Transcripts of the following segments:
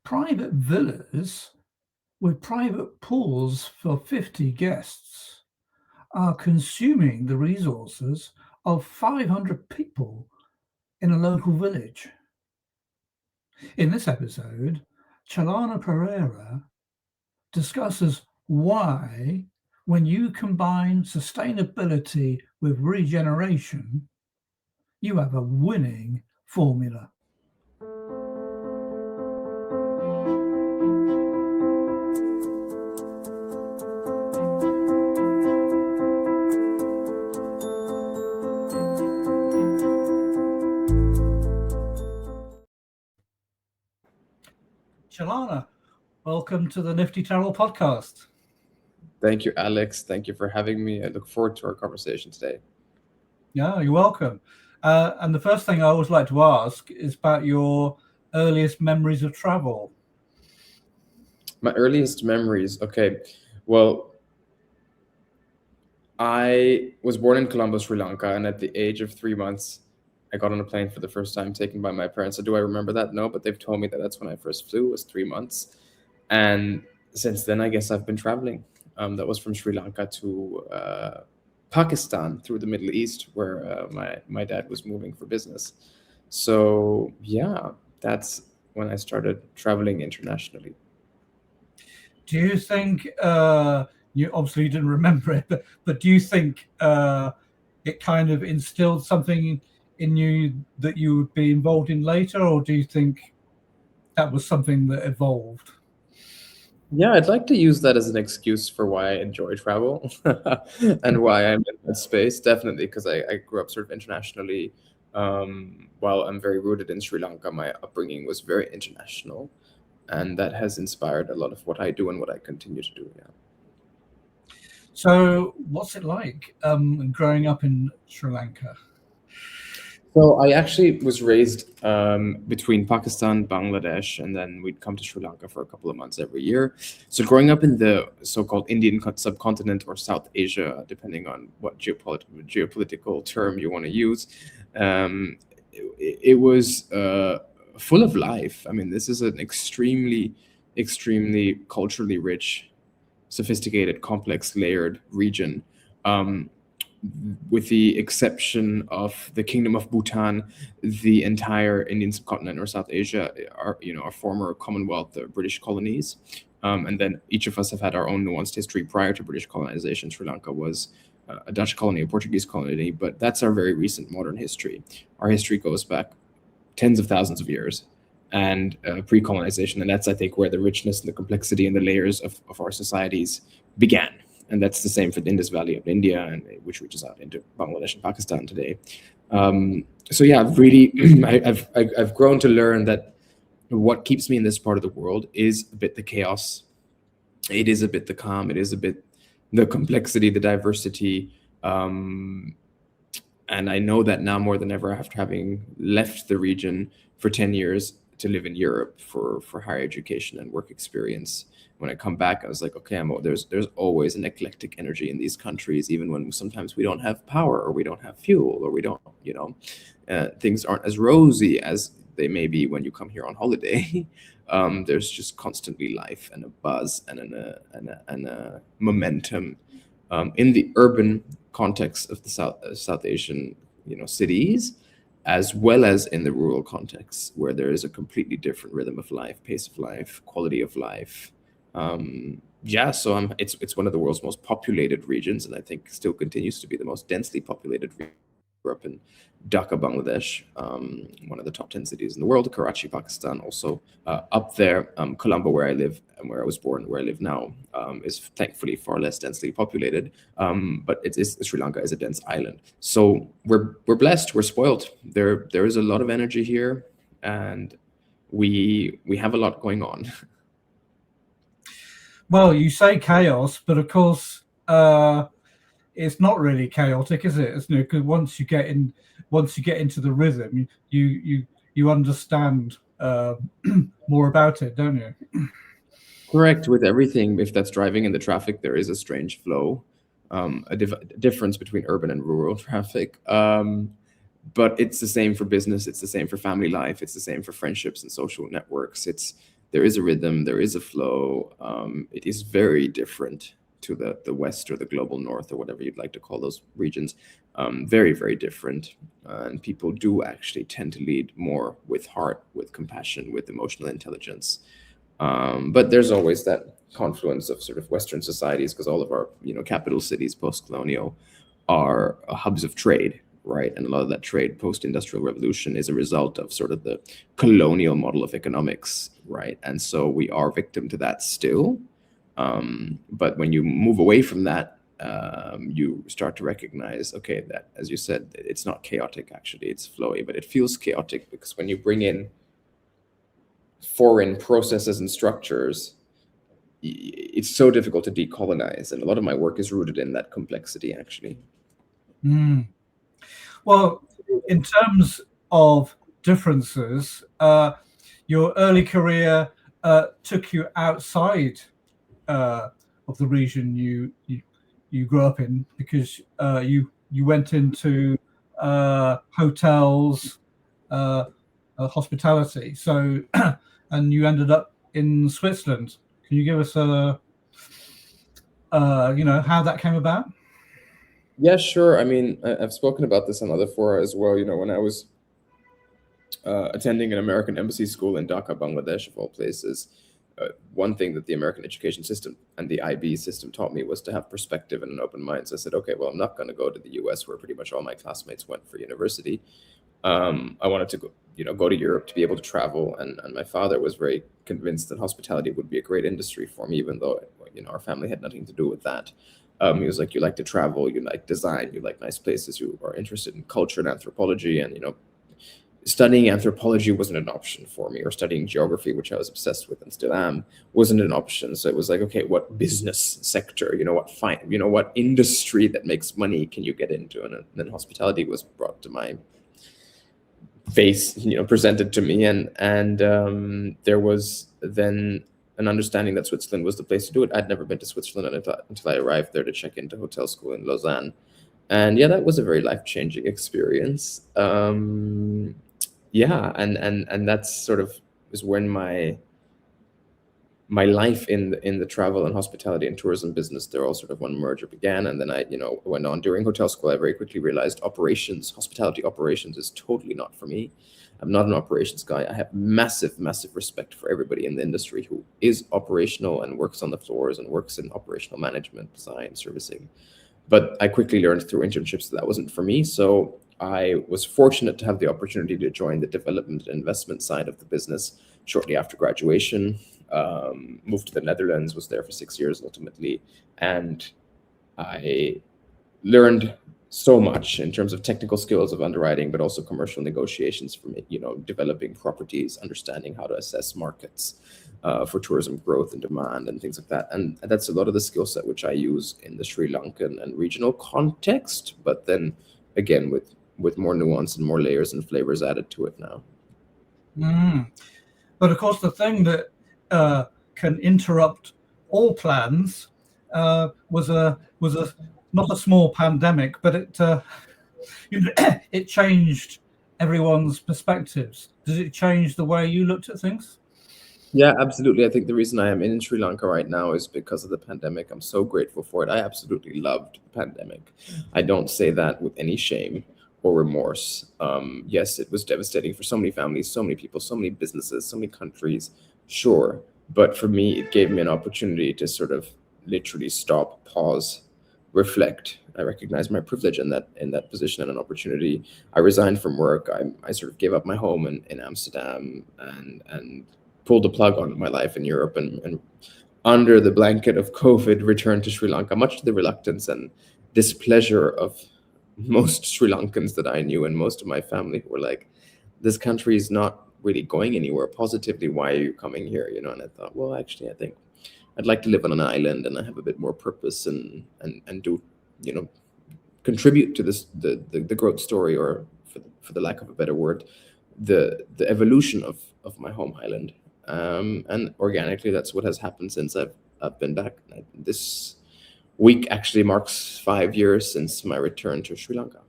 private villas with private pools for 50 guests are consuming the resources of 500 people in a local village. In this episode, Chalanaperera discusses why, when you combine sustainability with regeneration, you have a winning formula. Chalana, welcome to the Nifty Travel Podcast. Thank you, Alex. Thank you for having me. I look forward to our conversation today. Yeah, you're welcome. And the first thing I always like to ask is about your earliest memories of travel. My earliest memories. Okay, well, I was born in Colombo, Sri Lanka, and at the age of 3 months, I got on a plane for the first time, taken by my parents. So do I remember that? No, but they've told me that that's when I first flew, was 3 months. And since then, I guess I've been traveling. That was from Sri Lanka to Pakistan through the Middle East, where my dad was moving for business. So yeah, that's when I started traveling internationally. Do you think, you obviously didn't remember it, but do you think it kind of instilled something in you that you would be involved in later, or do you think that was something that evolved? Yeah, I'd like to use that as an excuse for why I enjoy travel and why I'm in that space. Definitely, because I grew up sort of internationally. While I'm very rooted in Sri Lanka, my upbringing was very international, and that has inspired a lot of what I do and what I continue to do. Yeah. So what's it like growing up in Sri Lanka? So I actually was raised between Pakistan, Bangladesh, and then we'd come to Sri Lanka for a couple of months every year. So growing up in the so-called Indian subcontinent or South Asia, depending on what geopolitical term you want to use, it was full of life. I mean, this is an extremely, extremely culturally rich, sophisticated, complex, layered region. With the exception of the Kingdom of Bhutan, the entire Indian subcontinent or South Asia are former Commonwealth British colonies, and then each of us have had our own nuanced history prior to British colonization. Sri Lanka was a Dutch colony, a Portuguese colony, but that's our very recent modern history. Our history goes back tens of thousands of years and pre-colonization, and that's, I think, where the richness and the complexity and the layers of our societies began. And that's the same for the Indus Valley of India, and which reaches out into Bangladesh and Pakistan today. So yeah, really, I've grown to learn that what keeps me in this part of the world is a bit the chaos. It is a bit the calm. It is a bit the complexity, the diversity. And I know that now more than ever, after having left the region for 10 years to live in Europe for higher education and work experience. When I come back, I was like, okay, there's always an eclectic energy in these countries, even when sometimes we don't have power or we don't have fuel or we don't, things aren't as rosy as they may be when you come here on holiday. There's just constantly life and a buzz and a momentum in the urban context of the South Asian, cities, as well as in the rural context where there is a completely different rhythm of life, pace of life, quality of life. So it's one of the world's most populated regions, and I think still continues to be the most densely populated region. Grew up in Dhaka, Bangladesh, one of the top 10 cities in the world. Karachi, Pakistan, also up there. Colombo, where I live and where I was born, where I live now, is thankfully far less densely populated. But Sri Lanka is a dense island, so we're blessed. We're spoiled. There is a lot of energy here, and we have a lot going on. Well, you say chaos, but of course, it's not really chaotic, is it? Because once you get into the rhythm, you understand more about it, don't you? Correct. With everything, if that's driving in the traffic, there is a strange flow, a difference between urban and rural traffic. But it's the same for business. It's the same for family life. It's the same for friendships and social networks. It's there is a rhythm, there is a flow. It is very different to the West or the global North or whatever you'd like to call those regions. Very, very different. And people do actually tend to lead more with heart, with compassion, with emotional intelligence. But there's always that confluence of sort of Western societies, because all of our, capital cities post-colonial are hubs of trade, right? And a lot of that trade post-industrial revolution is a result of sort of the colonial model of economics, right? And so we are victim to that still. But when you move away from that, you start to recognize, okay, that, as you said, it's not chaotic, actually, it's flowy, but it feels chaotic because when you bring in foreign processes and structures, it's so difficult to decolonize. And a lot of my work is rooted in that complexity, actually. Well, in terms of differences, your early career took you outside of the region you grew up in, because you went into hotels, hospitality. So, and you ended up in Switzerland. Can you give us how that came about? Yeah, sure. I mean, I've spoken about this on other fora as well. When I was attending an American embassy school in Dhaka, Bangladesh, of all places, one thing that the American education system and the IB system taught me was to have perspective and an open mind. So I said, okay, well, I'm not going to go to the US where pretty much all my classmates went for university. I wanted to go to Europe to be able to travel. And my father was very convinced that hospitality would be a great industry for me, even though, our family had nothing to do with that. He was like, you like to travel, you like design, you like nice places, you are interested in culture and anthropology. And, studying anthropology wasn't an option for me, or studying geography, which I was obsessed with and still am, wasn't an option. So it was like, okay, what business sector, what industry that makes money can you get into? And then hospitality was brought to my face, presented to me. And there was then an understanding that Switzerland was the place to do it. I'd never been to Switzerland until I arrived there to check into hotel school in Lausanne. And yeah, that was a very life-changing experience. And that's sort of is when my life in the travel and hospitality and tourism business, they're all sort of one merger began. And then I went on during hotel school. I very quickly realized hospitality operations is totally not for me. I'm not an operations guy. I have massive respect for everybody in the industry who is operational and works on the floors and works in operational management, design, servicing. But I quickly learned through internships that wasn't for me. So I was fortunate to have the opportunity to join the development and investment side of the business shortly after graduation. Moved to the Netherlands, was there for 6 years ultimately. And I learned so much in terms of technical skills of underwriting, but also commercial negotiations from developing properties, understanding how to assess markets for tourism growth and demand and things like that. And that's a lot of the skill set which I use in the Sri Lankan and regional context, but then again with more nuance and more layers and flavors added to it now. But of course, the thing that can interrupt all plans was not a small pandemic, but it changed everyone's perspectives. Does it change the way you looked at things? Yeah, absolutely. I think the reason I am in Sri Lanka right now is because of the pandemic. I'm so grateful for it. I absolutely loved the pandemic. I don't say that with any shame or remorse. Yes, it was devastating for so many families, so many people, so many businesses, so many countries, sure. But for me, it gave me an opportunity to sort of literally stop, pause, reflect. I recognize my privilege in that position and an opportunity. I resigned from work. I sort of gave up my home in Amsterdam and pulled the plug on my life in Europe, and under the blanket of COVID returned to Sri Lanka, much to the reluctance and displeasure of most Sri Lankans that I knew and most of my family, who were like, this country is not really going anywhere positively. Why are you coming here? And I thought, well, actually, I think I'd like to live on an island and I have a bit more purpose and do, contribute to this, the growth story, or for the lack of a better word, the evolution of my home island. And organically, that's what has happened since I've been back. This week actually marks 5 years since my return to Sri Lanka.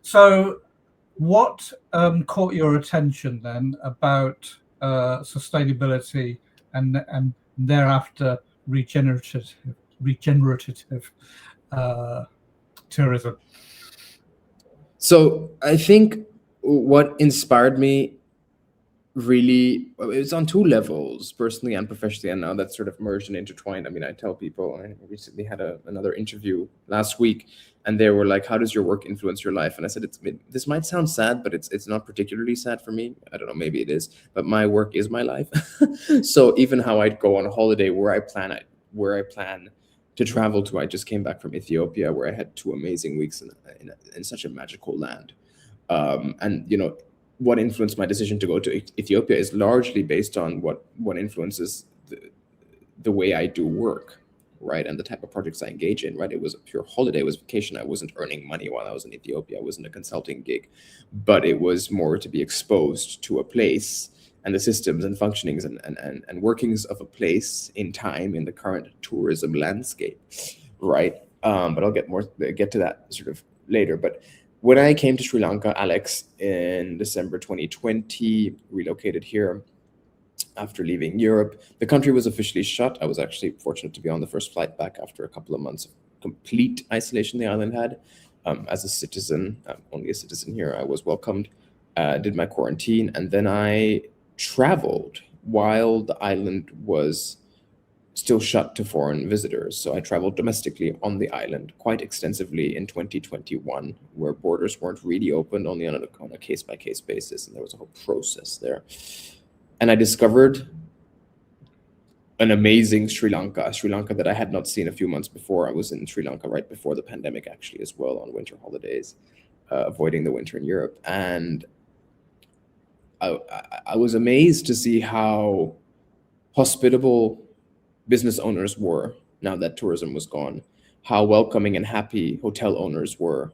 So what caught your attention then about sustainability, and thereafter regenerative tourism? So I think what inspired me really, it's on two levels, personally and professionally, and now that's sort of merged and intertwined. I mean, I tell people, I recently had another interview last week, and they were like, how does your work influence your life? And I said, this might sound sad, but it's not particularly sad for me. I don't know, maybe it is, but my work is my life. So even how I'd go on a holiday, where I plan to travel to. I just came back from Ethiopia, where I had 2 amazing weeks in such a magical land. And what influenced my decision to go to Ethiopia is largely based on what influences the way I do work, right? And the type of projects I engage in, right? It was a pure holiday, it was vacation. I wasn't earning money while I was in Ethiopia. I wasn't a consulting gig, but it was more to be exposed to a place and the systems and functionings and workings of a place in time in the current tourism landscape, right? But I'll get to that sort of later. But when I came to Sri Lanka, Alex, in December 2020, relocated here after leaving Europe, the country was officially shut. I was actually fortunate to be on the first flight back after a couple of months of complete isolation the island had. As a citizen, only a citizen here, I was welcomed, did my quarantine, and then I traveled while the island was still shut to foreign visitors. So I traveled domestically on the island quite extensively in 2021, where borders weren't really open, only on a case-by-case basis, and there was a whole process there. And I discovered an amazing Sri Lanka that I had not seen a few months before. I was in Sri Lanka right before the pandemic, actually, as well, on winter holidays, avoiding the winter in Europe. And I was amazed to see how hospitable business owners were now that tourism was gone, how welcoming and happy hotel owners were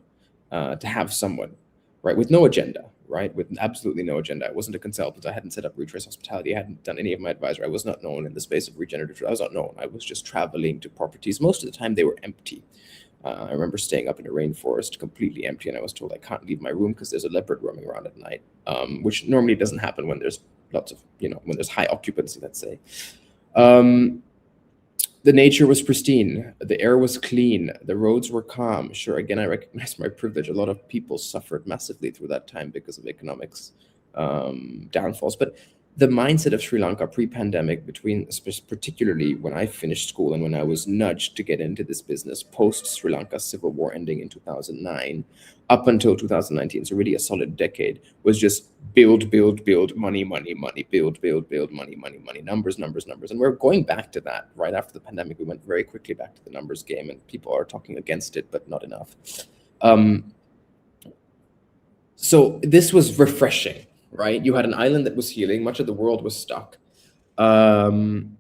to have someone, right, with no agenda, right, with absolutely no agenda. I wasn't a consultant. I hadn't set up Retrace Hospitality. I hadn't done any of my advisory. I was not known in the space of regenerative. I was not known. I was just traveling to properties. Most of the time, they were empty. I remember staying up in a rainforest, completely empty, and I was told I can't leave my room because there's a leopard roaming around at night, which normally doesn't happen when there's lots of, when there's high occupancy, let's say. The nature was pristine. The air was clean. The roads were calm. Sure, again, I recognize my privilege. A lot of people suffered massively through that time because of economics downfalls. But the mindset of Sri Lanka pre-pandemic, particularly when I finished school and when I was nudged to get into this business post-Sri Lanka civil war ending in 2009, up until 2019, so really a solid decade, was just build, money, build, money, numbers. And we're going back to that. Right after the pandemic, we went very quickly back to the numbers game, and people are talking against it, but not enough. So this was refreshing, right? You had an island that was healing. Much of the world was stuck. And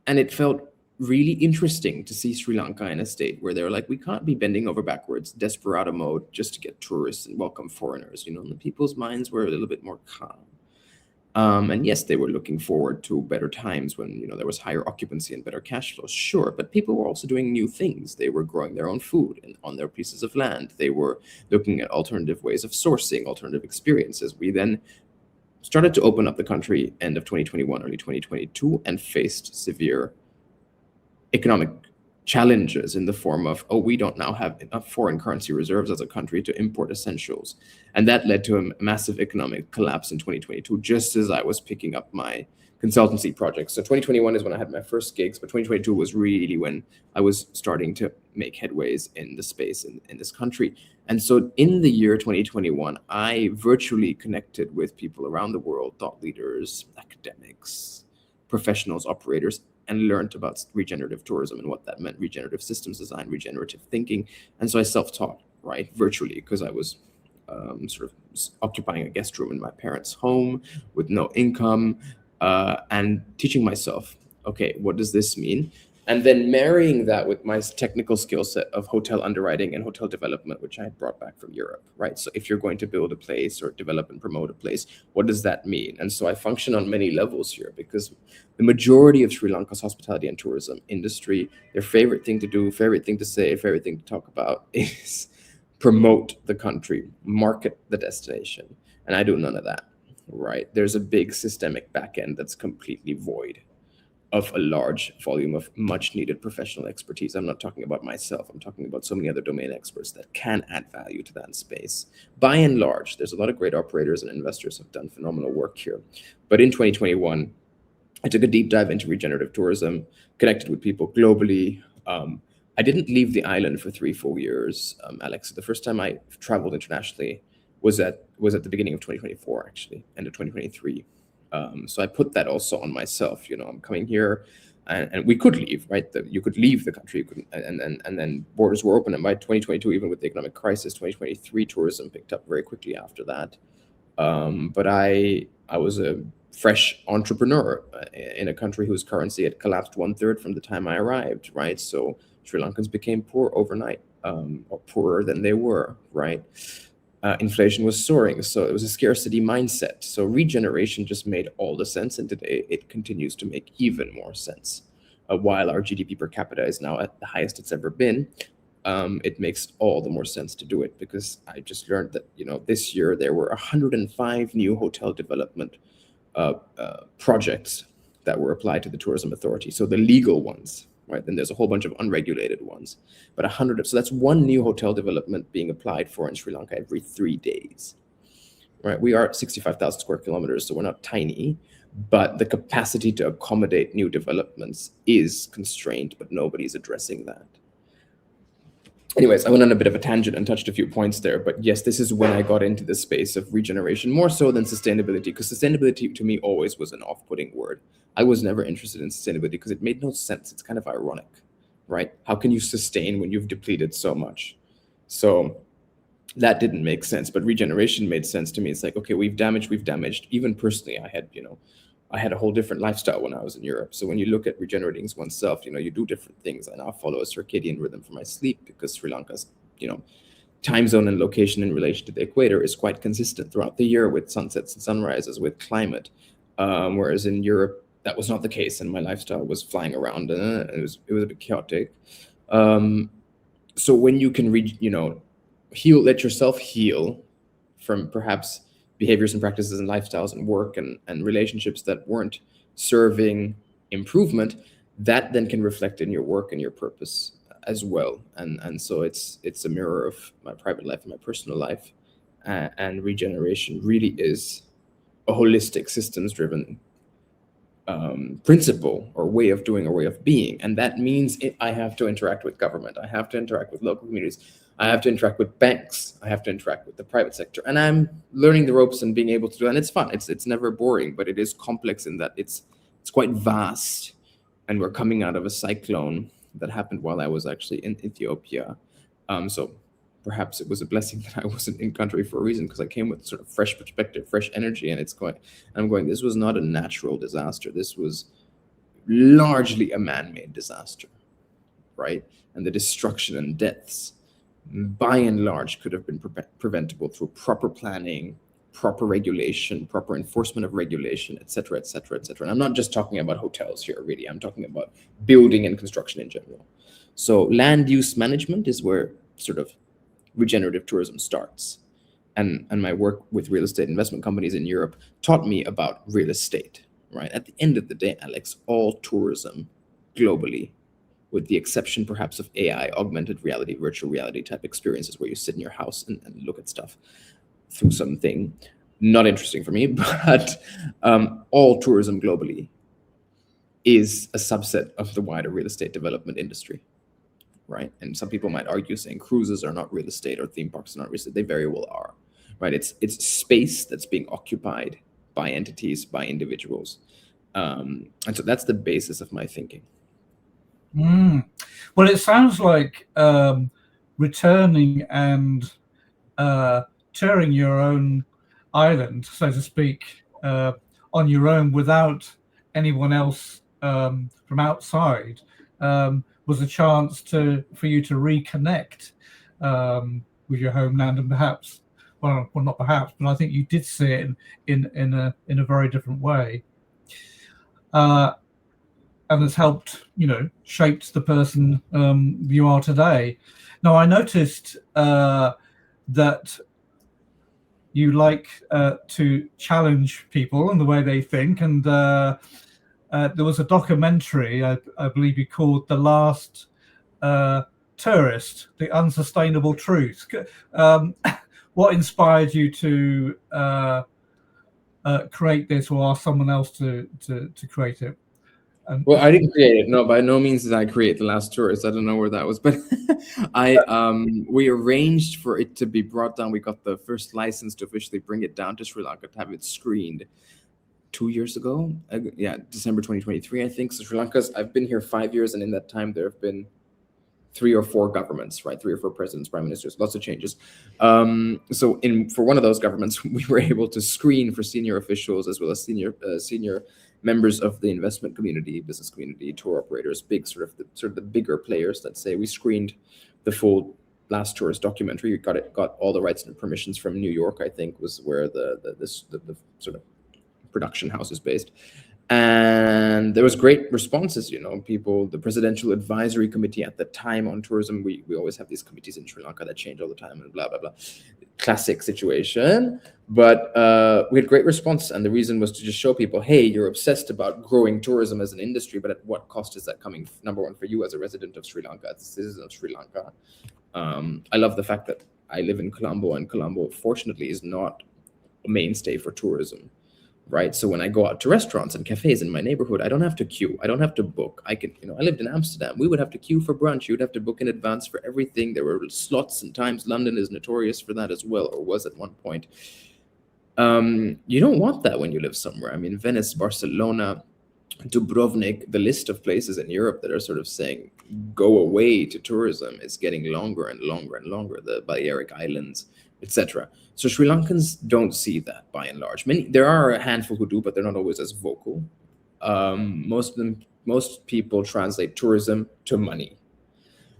it felt really interesting to see Sri Lanka in a state where they're like, we can't be bending over backwards, desperado mode, just to get tourists and welcome foreigners. And the people's minds were a little bit more calm. And yes, they were looking forward to better times when, there was higher occupancy and better cash flows, sure. But people were also doing new things. They were growing their own food on their pieces of land. They were looking at alternative ways of sourcing, alternative experiences. We then started to open up the country end of 2021, early 2022, and faced severe economic challenges in the form of, we don't now have enough foreign currency reserves as a country to import essentials. And that led to a massive economic collapse in 2022, just as I was picking up my consultancy projects. So 2021 is when I had my first gigs, but 2022 was really when I was starting to make headways in the space in this country. And so in the year 2021, I virtually connected with people around the world, thought leaders, academics, professionals, operators, and learned about regenerative tourism and what that meant, regenerative systems design, regenerative thinking. And so I self-taught, right, virtually, because I was sort of occupying a guest room in my parents' home with no income, and teaching myself, okay, what does this mean? And then marrying that with my technical skill set of hotel underwriting and hotel development, which I had brought back from Europe, right? So if you're going to build a place or develop and promote a place, what does that mean? And so I function on many levels here, because the majority of Sri Lanka's hospitality and tourism industry, their favorite thing to do, favorite thing to say, favorite thing to talk about is promote the country, market the destination. And I do none of that, right? There's a big systemic backend that's completely void of a large volume of much needed professional expertise. I'm not talking about myself. I'm talking about so many other domain experts that can add value to that space. By and large, there's a lot of great operators and investors have done phenomenal work here. But in 2021, I took a deep dive into regenerative tourism, connected with people globally. I didn't leave the island for 3 full years, Alex. The first time I traveled internationally was at the beginning of 2024, actually, end of 2023. So I put that also on myself. I'm coming here, and we could leave, right? You could leave the country, and then borders were open. And by 2022, even with the economic crisis, 2023 tourism picked up very quickly after that. But I was a fresh entrepreneur in a country whose currency had collapsed 1/3 from the time I arrived, right? So Sri Lankans became poor overnight, or poorer than they were, right? Inflation was soaring, so it was a scarcity mindset. So regeneration just made all the sense, and today it continues to make even more sense. While our GDP per capita is now at the highest it's ever been, it makes all the more sense to do it, because I just learned that this year there were 105 new hotel development projects that were applied to the tourism authority. So the legal ones, right? Then there's a whole bunch of unregulated ones, but 100. So that's one new hotel development being applied for in Sri Lanka every 3 days, right? We are 65,000 square kilometers, so we're not tiny, but the capacity to accommodate new developments is constrained, but nobody's addressing that. Anyways, I went on a bit of a tangent and touched a few points there, but yes, this is when I got into the space of regeneration, more so than sustainability, because sustainability to me always was an off-putting word. I was never interested in sustainability because it made no sense. It's kind of ironic, right? How can you sustain when you've depleted so much? So that didn't make sense, but regeneration made sense to me. It's like, okay, we've damaged. Even personally, I had a whole different lifestyle when I was in Europe. So when you look at regenerating oneself, you do different things. I now follow a circadian rhythm for my sleep, because Sri Lanka's, time zone and location in relation to the equator is quite consistent throughout the year, with sunsets and sunrises, with climate. Whereas in Europe, that was not the case, and my lifestyle was flying around, and it was a bit chaotic. So when you can let yourself heal from perhaps behaviors and practices and lifestyles and work and relationships that weren't serving improvement, that then can reflect in your work and your purpose as well. And so it's a mirror of my private life and my personal life. And regeneration really is a holistic, systems-driven principle or way of doing or way of being. And that means I have to interact with government. I have to interact with local communities. I have to interact with banks. I have to interact with the private sector. And I'm learning the ropes and being able to do it. And it's fun. It's never boring, but it is complex in that it's quite vast. And we're coming out of a cyclone that happened while I was actually in Ethiopia. So perhaps it was a blessing that I wasn't in country for a reason, because I came with sort of fresh perspective, fresh energy, and this was not a natural disaster. This was largely a man-made disaster, right? And the destruction and deaths, by and large, could have been preventable through proper planning, proper regulation, proper enforcement of regulation, et cetera, et cetera, et cetera. And I'm not just talking about hotels here, really. I'm talking about building and construction in general. So land use management is where sort of regenerative tourism starts. And my work with real estate investment companies in Europe taught me about real estate, right? At the end of the day, Alex, all tourism globally, with the exception perhaps of AI, augmented reality, virtual reality type experiences where you sit in your house and look at stuff through something, not interesting for me, but all tourism globally is a subset of the wider real estate development industry. Right. And some people might argue saying cruises are not real estate or theme parks are not real estate. They very well are. Right. It's space that's being occupied by entities, by individuals. And so that's the basis of my thinking. Well, it sounds like returning and touring your own island, so to speak, on your own without anyone else from outside, was a chance for you to reconnect with your homeland, and perhaps, well, not perhaps, but I think you did see it in a very different way, and has helped, shaped the person you are today. Now, I noticed that you like to challenge people and the way they think. And there was a documentary, I believe you called The Last Tourist, The Unsustainable Truth. What inspired you to create this, or ask someone else to create it? Well, I didn't create it. No, by no means did I create The Last Tourist. I don't know where that was, but we arranged for it to be brought down. We got the first license to officially bring it down to Sri Lanka, to have it screened 2 years ago. Yeah, December 2023, I think. So Sri Lanka's, I've been here 5 years, and in that time there have been 3 or 4 governments, right? 3 or 4 presidents, prime ministers, lots of changes. So for one of those governments, we were able to screen for senior officials as well as senior members of the investment community, business community, tour operators, big sort of the bigger players. Let's say we screened the full Last Tourist documentary. We got all the rights and permissions from New York, I think, was where the sort of production house is based. And there was great responses, people, the Presidential Advisory Committee at the time on tourism, we always have these committees in Sri Lanka that change all the time and blah, blah, blah. Classic situation. But we had great response. And the reason was to just show people, hey, you're obsessed about growing tourism as an industry, but at what cost is that coming? Number one, for you as a resident of Sri Lanka, as a citizen of Sri Lanka. I love the fact that I live in Colombo, and Colombo, fortunately, is not a mainstay for tourism. Right. So when I go out to restaurants and cafes in my neighborhood, I don't have to queue. I don't have to book. I can, I lived in Amsterdam. We would have to queue for brunch. You would have to book in advance for everything. There were slots and times. London is notorious for that as well, or was at one point. You don't want that when you live somewhere. I mean, Venice, Barcelona, Dubrovnik, the list of places in Europe that are sort of saying go away to tourism is getting longer and longer and longer. The Balearic Islands, etc. So Sri Lankans don't see that by and large. There are a handful who do, but they're not always as vocal. Most people translate tourism to money,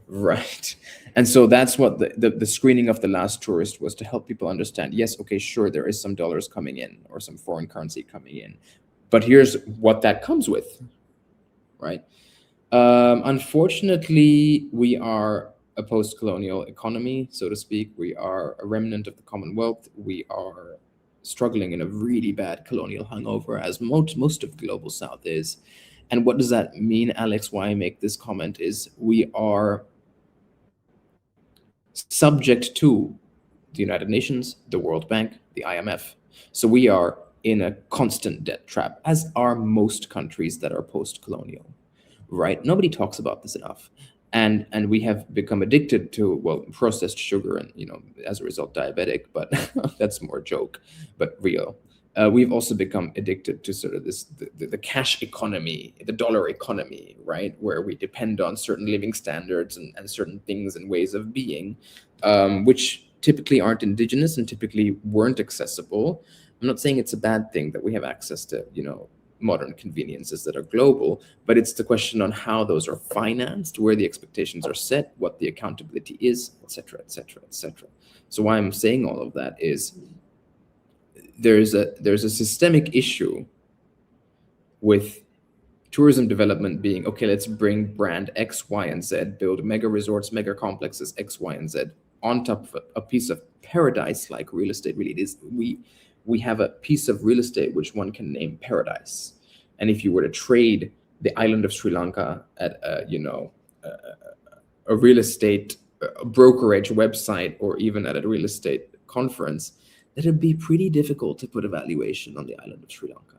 right? And so that's what the screening of The Last Tourist was, to help people understand. Yes, okay, sure, there is some dollars coming in or some foreign currency coming in, but here's what that comes with, right? Unfortunately, we are a post-colonial economy, so to speak. We are a remnant of the Commonwealth. We are struggling in a really bad colonial hangover, as most of the global South is. And what does that mean, Alex? Why I make this comment is we are subject to the United Nations, the World Bank, the IMF. So we are in a constant debt trap, as are most countries that are post-colonial, right? Nobody talks about this enough. And we have become addicted to, well, processed sugar, and as a result diabetic, but that's more a joke, but real. We've also become addicted to sort of the cash economy, the dollar economy, right, where we depend on certain living standards and certain things and ways of being, which typically aren't indigenous and typically weren't accessible. I'm not saying it's a bad thing that we have access to, modern conveniences that are global, but it's the question on how those are financed, where the expectations are set, what the accountability is, etc., etc., etc. So why I'm saying all of that is there's a systemic issue with tourism development being, okay, let's bring brand X, Y, and Z, build mega resorts, mega complexes X, Y, and Z on top of a piece of paradise like real estate really is. We have a piece of real estate which one can name paradise. And if you were to trade the island of Sri Lanka at a real estate brokerage website, or even at a real estate conference, it'd be pretty difficult to put a valuation on the island of Sri Lanka.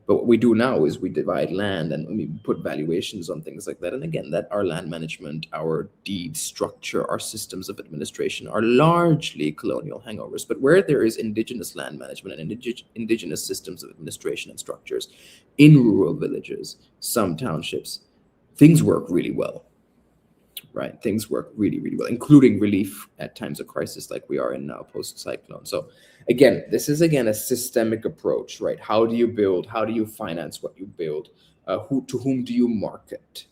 But what we do now is we divide land and we put valuations on things like that. And again, that our land management, our deed structure, our systems of administration are largely colonial hangovers. But where there is indigenous land management and indigenous systems of administration and structures in rural villages, some townships, things work really well, right? Things work really, really well, including relief at times of crisis like we are in now post-cyclone. So again, this is a systemic approach, right? How do you build? How do you finance what you build? To whom do you market?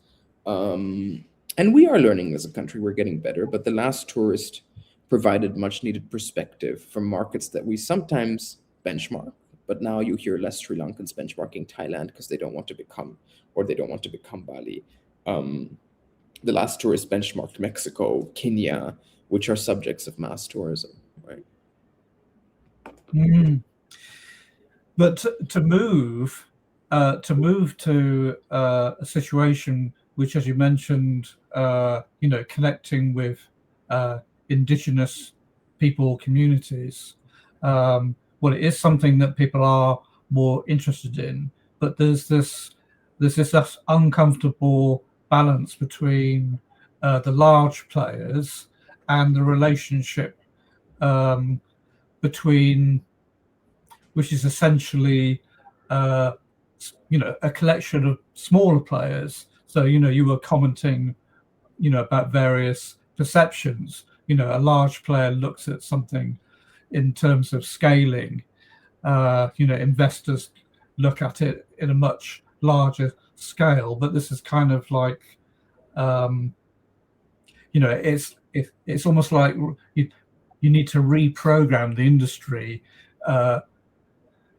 And we are learning as a country. We're getting better. But The Last Tourist provided much needed perspective from markets that we sometimes benchmark. But now you hear less Sri Lankans benchmarking Thailand because they don't want to become Bali. The Last Tourist benchmarked Mexico, Kenya, which are subjects of mass tourism, right? Mm. But to move to a situation which, as you mentioned, connecting with Indigenous people communities, well, it is something that people are more interested in. But there's this uncomfortable balance between the large players and the relationship between, which is essentially, a collection of smaller players. So, you were commenting, about various perceptions. A large player looks at something in terms of scaling. Investors look at it in a much larger scale. But this is kind of like, it's almost like you need to reprogram the industry.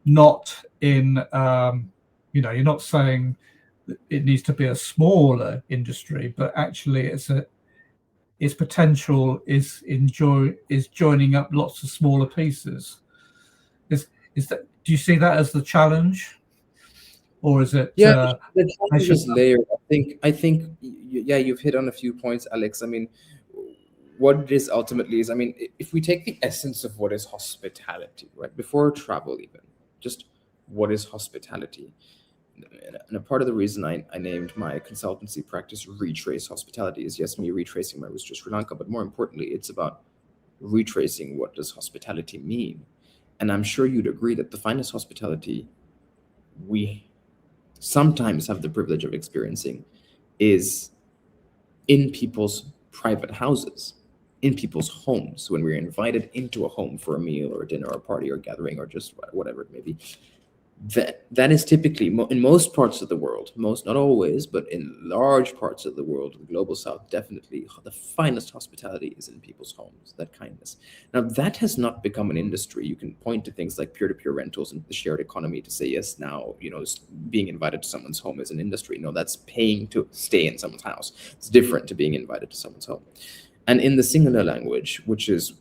Not in, you're not saying that it needs to be a smaller industry, but actually its potential is joining up lots of smaller pieces. Is that, do you see that as the challenge, or is it? Yeah, the challenge is layered. I think, yeah, you've hit on a few points, Alex. I mean, what it is ultimately is, I mean, if we take the essence of what is hospitality, right, before travel even, just what is hospitality? And a part of the reason I named my consultancy practice Retrace Hospitality is, yes, me retracing my roots to Sri Lanka, but more importantly, it's about retracing what does hospitality mean. And I'm sure you'd agree that the finest hospitality we sometimes have the privilege of experiencing is in people's private houses, in people's homes, when we're invited into a home for a meal or a dinner or a party or gathering or just whatever it may be. That is typically, in most parts of the world, most, not always, but in large parts of the world, the global south, definitely the finest hospitality is in people's homes, that kindness. Now, that has not become an industry. You can point to things like peer-to-peer rentals and the shared economy to say, yes, now, being invited to someone's home is an industry. No, that's paying to stay in someone's house. It's different to being invited to someone's home. And in the Sinhala language, which is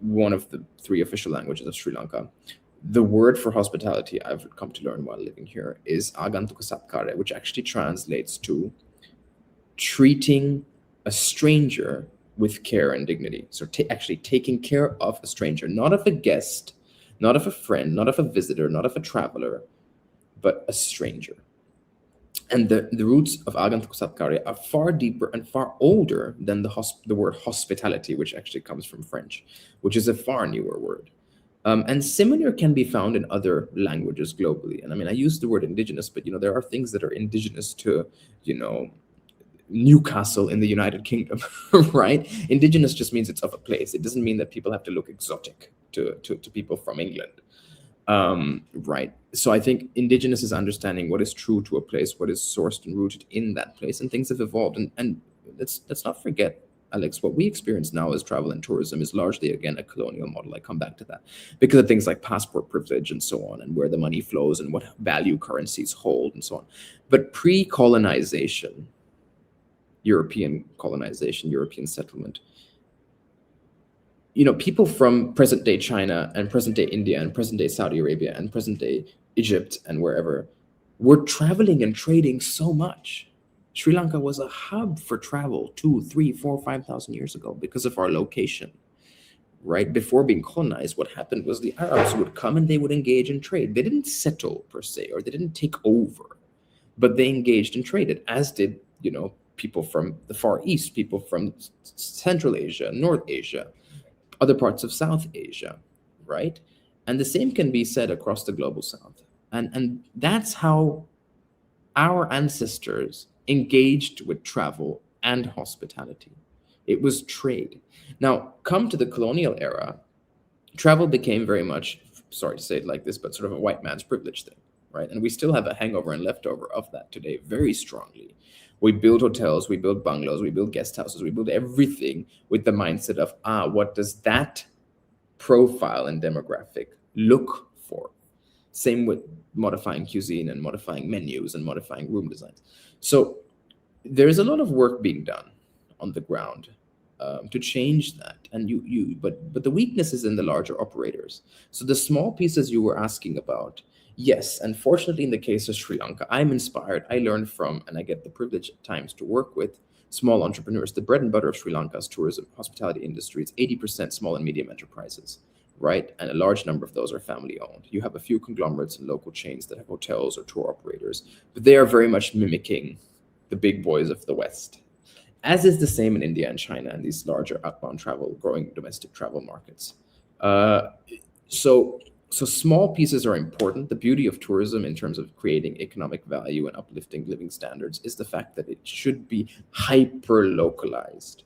one of the 3 official languages of Sri Lanka, the word for hospitality, I've come to learn while living here, is agritourism, which actually translates to treating a stranger with care and dignity. So actually taking care of a stranger, not of a guest, not of a friend, not of a visitor, not of a traveler, but a stranger. And the roots of agritourism are far deeper and far older than the word hospitality, which actually comes from French, which is a far newer word. And similar can be found in other languages globally. And I mean, I use the word indigenous, but there are things that are indigenous to, Newcastle in the United Kingdom, right? Indigenous just means it's of a place. It doesn't mean that people have to look exotic to people from England, right? So I think indigenous is understanding what is true to a place, what is sourced and rooted in that place, and things have evolved. And let's not forget, Alex, what we experience now as travel and tourism is largely, again, a colonial model. I come back to that because of things like passport privilege and so on, and where the money flows and what value currencies hold and so on. But pre-colonization, European colonization, European settlement, people from present-day China and present-day India and present-day Saudi Arabia and present-day Egypt and wherever were traveling and trading so much. Sri Lanka was a hub for travel 2, 3, 4, 5,000 years ago because of our location, right? Before being colonized, what happened was the Arabs would come and they would engage in trade. They didn't settle per se, or they didn't take over, but they engaged and traded, as did, people from the Far East, people from Central Asia, North Asia, other parts of South Asia, right? And the same can be said across the global south. And that's how our ancestors engaged with travel and hospitality. It was trade. Now, come to the colonial era, travel became very much, sorry to say it like this, but sort of a white man's privilege thing, right? And we still have a hangover and leftover of that today very strongly. We build hotels, we build bungalows, we build guest houses, we build everything with the mindset of, what does that profile and demographic look for? Same with modifying cuisine and modifying menus and modifying room designs. So there's a lot of work being done on the ground to change that. And but the weakness is in the larger operators. So the small pieces you were asking about, yes, unfortunately, in the case of Sri Lanka, I'm inspired. I learned from, and I get the privilege at times to work with small entrepreneurs. The bread and butter of Sri Lanka's tourism, hospitality industry, it's 80% small and medium enterprises, right? And a large number of those are family owned. You have a few conglomerates and local chains that have hotels or tour operators, but they are very much mimicking the big boys of the West, as is the same in India and China and these larger outbound travel, growing domestic travel markets. So small pieces are important. The beauty of tourism in terms of creating economic value and uplifting living standards is the fact that it should be hyper localized.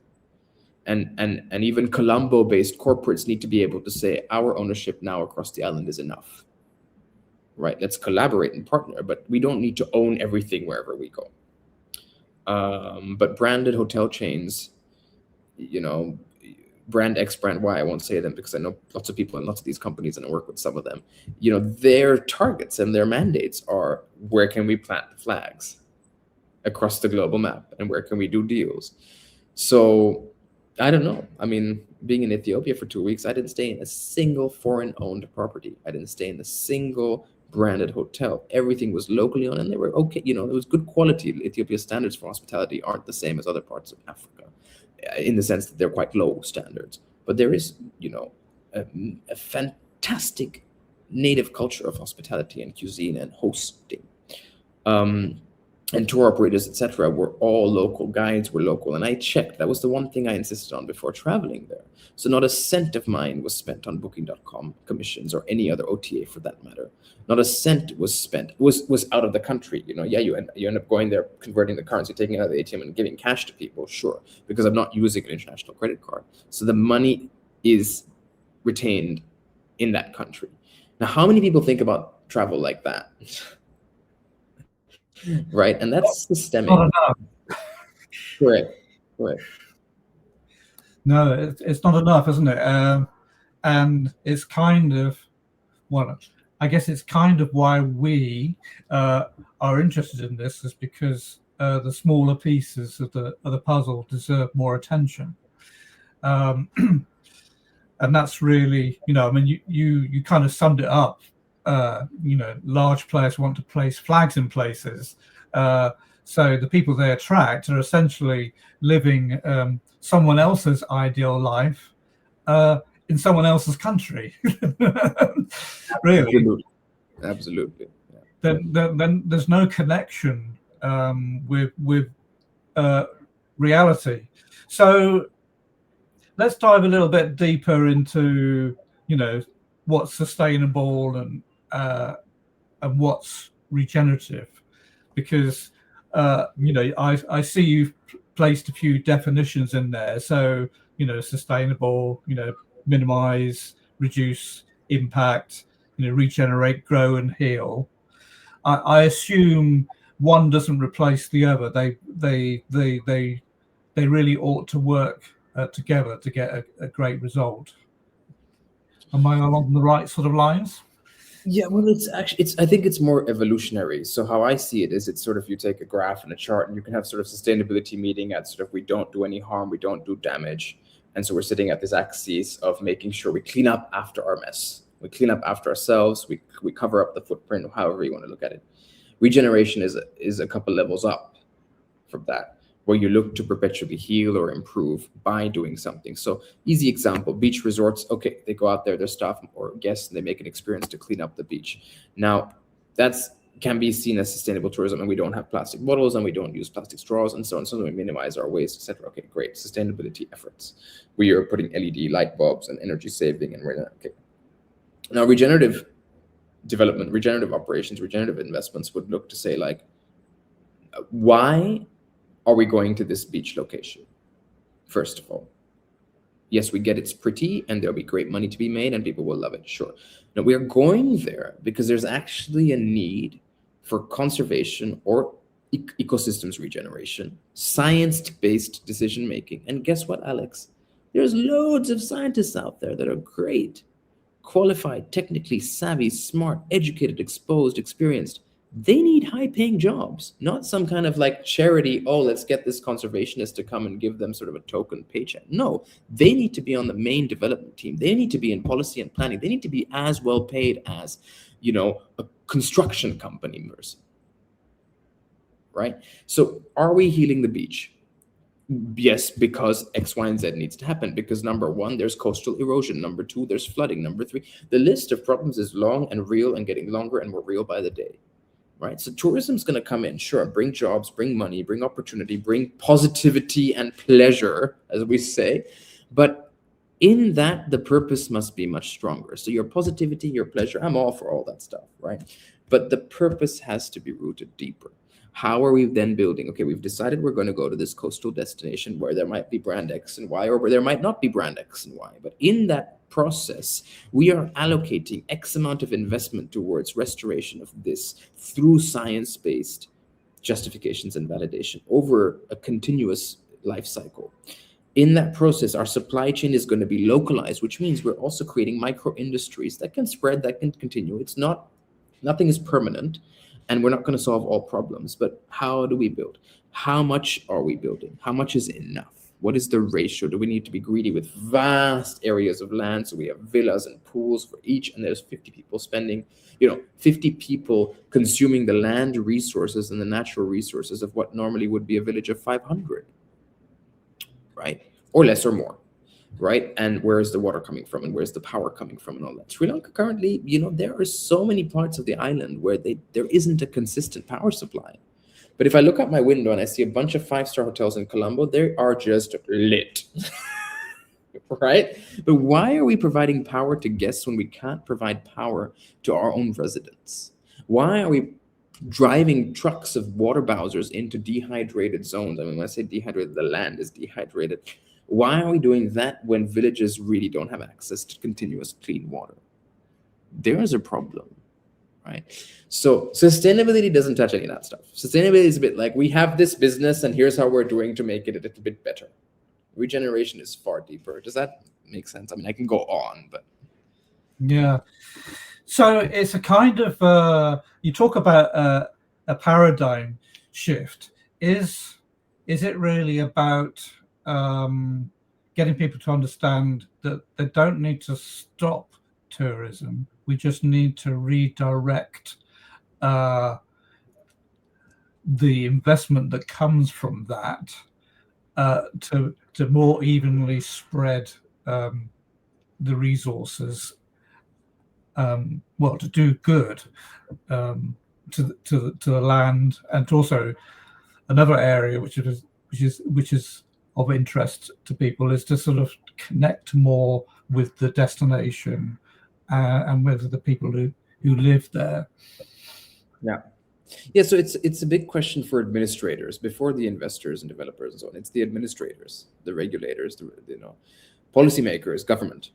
And even Colombo-based corporates need to be able to say, our ownership now across the island is enough, right? Let's collaborate and partner, but we don't need to own everything wherever we go. But branded hotel chains, brand X, brand Y, I won't say them because I know lots of people in lots of these companies and I work with some of them, their targets and their mandates are, where can we plant the flags across the global map and where can we do deals? So I don't know. I mean, being in Ethiopia for 2 weeks, I didn't stay in a single foreign owned property. I didn't stay in a single branded hotel. Everything was locally owned and they were okay. It was good quality. Ethiopia's standards for hospitality aren't the same as other parts of Africa, in the sense that they're quite low standards. But there is, a fantastic native culture of hospitality and cuisine and hosting. And tour operators, etc., were all local. Guides were local. And I checked. That was the one thing I insisted on before traveling there. So not a cent of mine was spent on Booking.com commissions or any other OTA for that matter. Not a cent was spent, was out of the country. You end up going there, converting the currency, taking it out of the ATM and giving cash to people, sure, because I'm not using an international credit card. So the money is retained in that country. Now, how many people think about travel like that? Right, and that's systemic. Not enough. Correct. No, it's not enough, isn't it? And it's kind of, I guess it's kind of why we are interested in this, is because the smaller pieces of the puzzle deserve more attention. And that's really, you kind of summed it up. Large players want to place flags in places. So the people they attract are essentially living someone else's ideal life in someone else's country. Really. Absolutely. Yeah. Then there's no connection with reality. So let's dive a little bit deeper into what's sustainable and what's regenerative, because I see you've placed a few definitions in there. So sustainable, minimize, reduce impact, regenerate, grow, and heal. I assume one doesn't replace the other. They really ought to work together to get a great result. Am I along the right sort of lines? Yeah, well, I think it's more evolutionary. So how I see it is, it's sort of, you take a graph and a chart and you can have sort of sustainability meeting at sort of, we don't do any harm, we don't do damage. And so we're sitting at this axis of making sure we clean up after our mess. We clean up after ourselves, we cover up the footprint, however you want to look at it. Regeneration is a couple levels up from that, where you look to perpetually heal or improve by doing something. So easy example, beach resorts. Okay, they go out there, their staff or guests, and they make an experience to clean up the beach. Now, that's can be seen as sustainable tourism, and we don't have plastic bottles and we don't use plastic straws and so on. So we minimize our waste, etc. Okay, great. Sustainability efforts. We are putting LED light bulbs and energy saving, and we're not, okay. Now, regenerative development, regenerative operations, regenerative investments would look to say, like, why are we going to this beach location? First of all, yes, we get it's pretty and there'll be great money to be made and people will love it, sure. Now, we are going there because there's actually a need for conservation or ecosystems regeneration, science-based decision-making. And guess what, Alex? There's loads of scientists out there that are great, qualified, technically savvy, smart, educated, exposed, experienced. They need high-paying jobs, not some kind of like charity, oh, let's get this conservationist to come and give them sort of a token paycheck. No, they need to be on the main development team. They need to be in policy and planning. They need to be as well paid as, a construction company person, right? So are we healing the beach? Yes, because X, Y, and Z needs to happen. Because number one, there's coastal erosion. Number two, there's flooding. Number three, the list of problems is long and real and getting longer and more real by the day. Right? So tourism is going to come in, sure, bring jobs, bring money, bring opportunity, bring positivity and pleasure, as we say. But in that, the purpose must be much stronger. So your positivity, your pleasure, I'm all for all that stuff, right? But the purpose has to be rooted deeper. How are we then building? Okay, we've decided we're going to go to this coastal destination where there might be brand X and Y, or where there might not be brand X and Y. But in that process, we are allocating X amount of investment towards restoration of this through science-based justifications and validation over a continuous life cycle. In that process, our supply chain is going to be localized, which means we're also creating micro industries that can spread, that can continue. Nothing is permanent, and we're not going to solve all problems. But how do we build? How much are we building? How much is enough? What is the ratio? Do we need to be greedy with vast areas of land? So we have villas and pools for each, and there's 50 people spending, 50 people consuming the land resources and the natural resources of what normally would be a village of 500, right? Or less or more, right? And where is the water coming from, and where's the power coming from, and all that? Sri Lanka currently, there are so many parts of the island where there isn't a consistent power supply. But if I look out my window and I see a bunch of 5-star hotels in Colombo, they are just lit, right? But why are we providing power to guests when we can't provide power to our own residents? Why are we driving trucks of water bowsers into dehydrated zones? I mean, when I say dehydrated, the land is dehydrated. Why are we doing that when villages really don't have access to continuous clean water? There is a problem. Right. So sustainability doesn't touch any of that stuff. Sustainability is a bit like, we have this business and here's how we're doing to make it a little bit better. Regeneration is far deeper. Does that make sense? I mean, I can go on, but. Yeah. So it's a kind of, you talk about a paradigm shift. Is it really about getting people to understand that they don't need to stop tourism? We just need to redirect the investment that comes from that to more evenly spread the resources, to do good to the land. And also another area which is of interest to people is to sort of connect more with the destination and with the people who live there. Yeah, so it's a big question for administrators before the investors and developers and so on. It's the administrators, the regulators, the policymakers, government.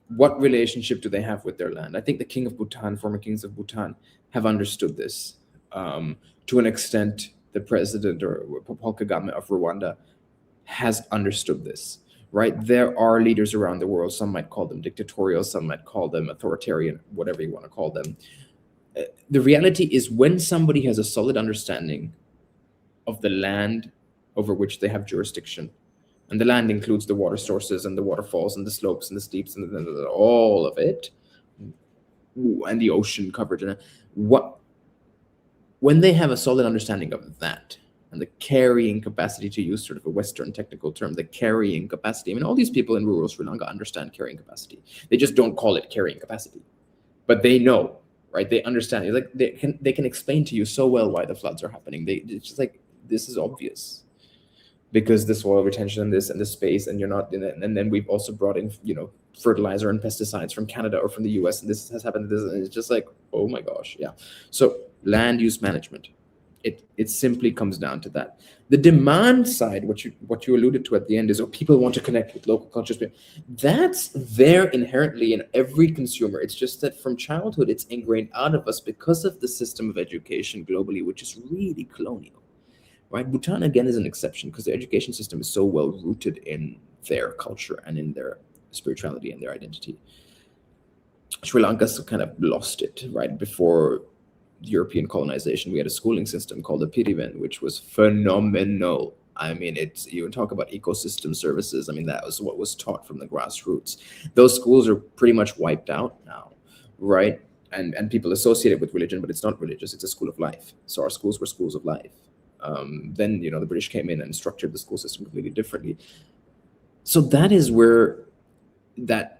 What relationship do they have with their land? I think the King of Bhutan, former kings of Bhutan, have understood this to an extent. The president, or Paul Kagame of Rwanda, has understood this. Right? There are leaders around the world. Some might call them dictatorial, some might call them authoritarian, whatever you want to call them. The reality is, when somebody has a solid understanding of the land over which they have jurisdiction, and the land includes the water sources and the waterfalls and the slopes and the steeps and all of it, and the ocean coverage, and when they have a solid understanding of that, and the carrying capacity, to use sort of a Western technical term, the carrying capacity. I mean, all these people in rural Sri Lanka understand carrying capacity. They just don't call it carrying capacity, but they know, right? They understand. Like they can explain to you so well why the floods are happening. It's just like, this is obvious because the soil retention and this and the space, and you're not in it. And then we've also brought in, fertilizer and pesticides from Canada or from the US, and this has happened. And it's just like, oh my gosh, yeah. So land use management. It simply comes down to that. The demand side, what you alluded to at the end, is people want to connect with local cultures. That's there inherently in every consumer. It's just that from childhood, it's ingrained out of us because of the system of education globally, which is really colonial, right? Bhutan, again, is an exception because the education system is so well rooted in their culture and in their spirituality and their identity. Sri Lanka's kind of lost it right before European colonization, we had a schooling system called the Piriven, which was phenomenal. I mean, you talk about ecosystem services. I mean, that was what was taught from the grassroots. Those schools are pretty much wiped out now, right? And people associate it with religion, but it's not religious. It's a school of life. So our schools were schools of life. Then, the British came in and structured the school system completely differently. So that is where that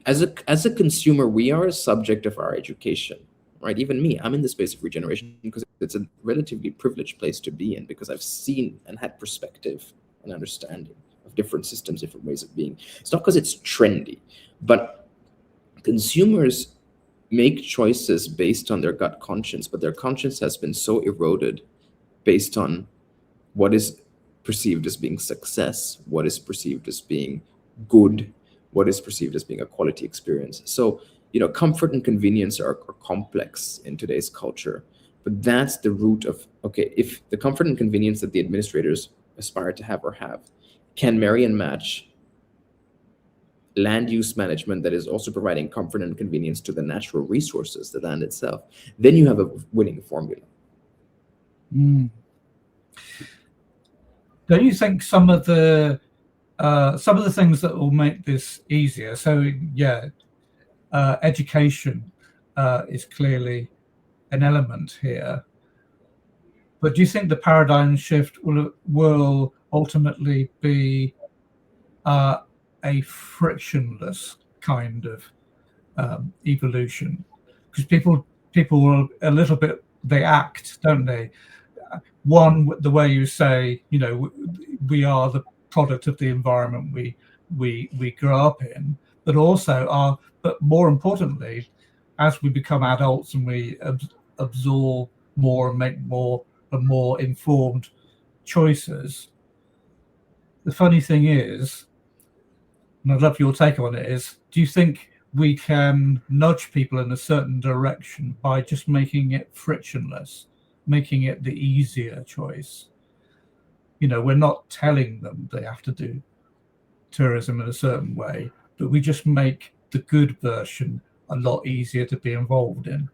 as a consumer, we are a subject of our education, right? Even me, I'm in the space of regeneration because it's a relatively privileged place to be in, because I've seen and had perspective and understanding of different systems, different ways of being. It's not because it's trendy, but consumers make choices based on their gut conscience, but their conscience has been so eroded based on what is perceived as being success, what is perceived as being good, what is perceived as being a quality experience. So, comfort and convenience are complex in today's culture, but that's the root of, okay, if the comfort and convenience that the administrators aspire to have can marry and match land use management that is also providing comfort and convenience to the natural resources, the land itself, then you have a winning formula. Don't you think some of the things that will make this easier? So education is clearly an element here, but do you think the paradigm shift will ultimately be a frictionless kind of evolution? Because people will a little bit, they act, don't they? One, the way you say, we are the product of the environment we grow up in, but also but more importantly, as we become adults and we absorb more and make more and more informed choices, the funny thing is, and I'd love your take on it, is do you think we can nudge people in a certain direction by just making it frictionless, making it the easier choice? We're not telling them they have to do tourism in a certain way, but we just make the good version a lot easier to be involved in.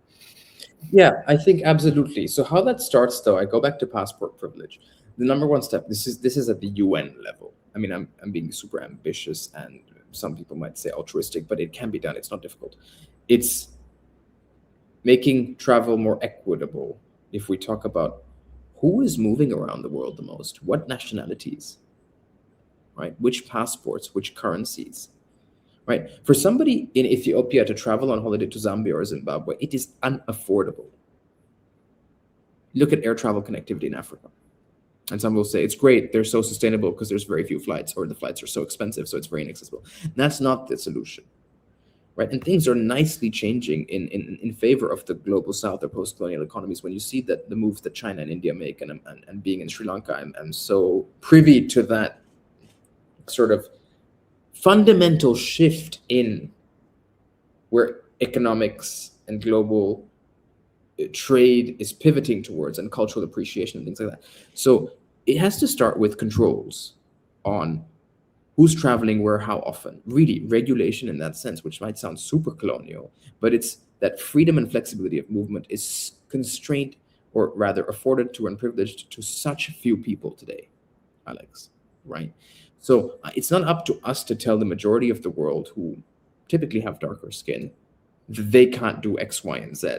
Yeah, I think absolutely. So how that starts, though, I go back to passport privilege. The number one step, this is at the UN level. I mean, I'm being super ambitious, and some people might say altruistic, but it can be done. It's not difficult. It's making travel more equitable. If we talk about who is moving around the world the most, what nationalities, right? Which passports, which currencies, right? For somebody in Ethiopia to travel on holiday to Zambia or Zimbabwe, it is unaffordable. Look at air travel connectivity in Africa. And some will say it's great, they're so sustainable because there's very few flights, or the flights are so expensive, so it's very inaccessible. That's not the solution, right? And things are nicely changing in favor of the global south or post-colonial economies. When you see that the moves that China and India make, and being in Sri Lanka, I'm so privy to that sort of fundamental shift in where economics and global trade is pivoting towards, and cultural appreciation and things like that. So it has to start with controls on who's traveling where, how often. Really, regulation in that sense, which might sound super colonial, but it's that freedom and flexibility of movement is constrained, or rather afforded to and privileged to such few people today, Alex, right? So it's not up to us to tell the majority of the world, who typically have darker skin, that they can't do X, Y, and Z.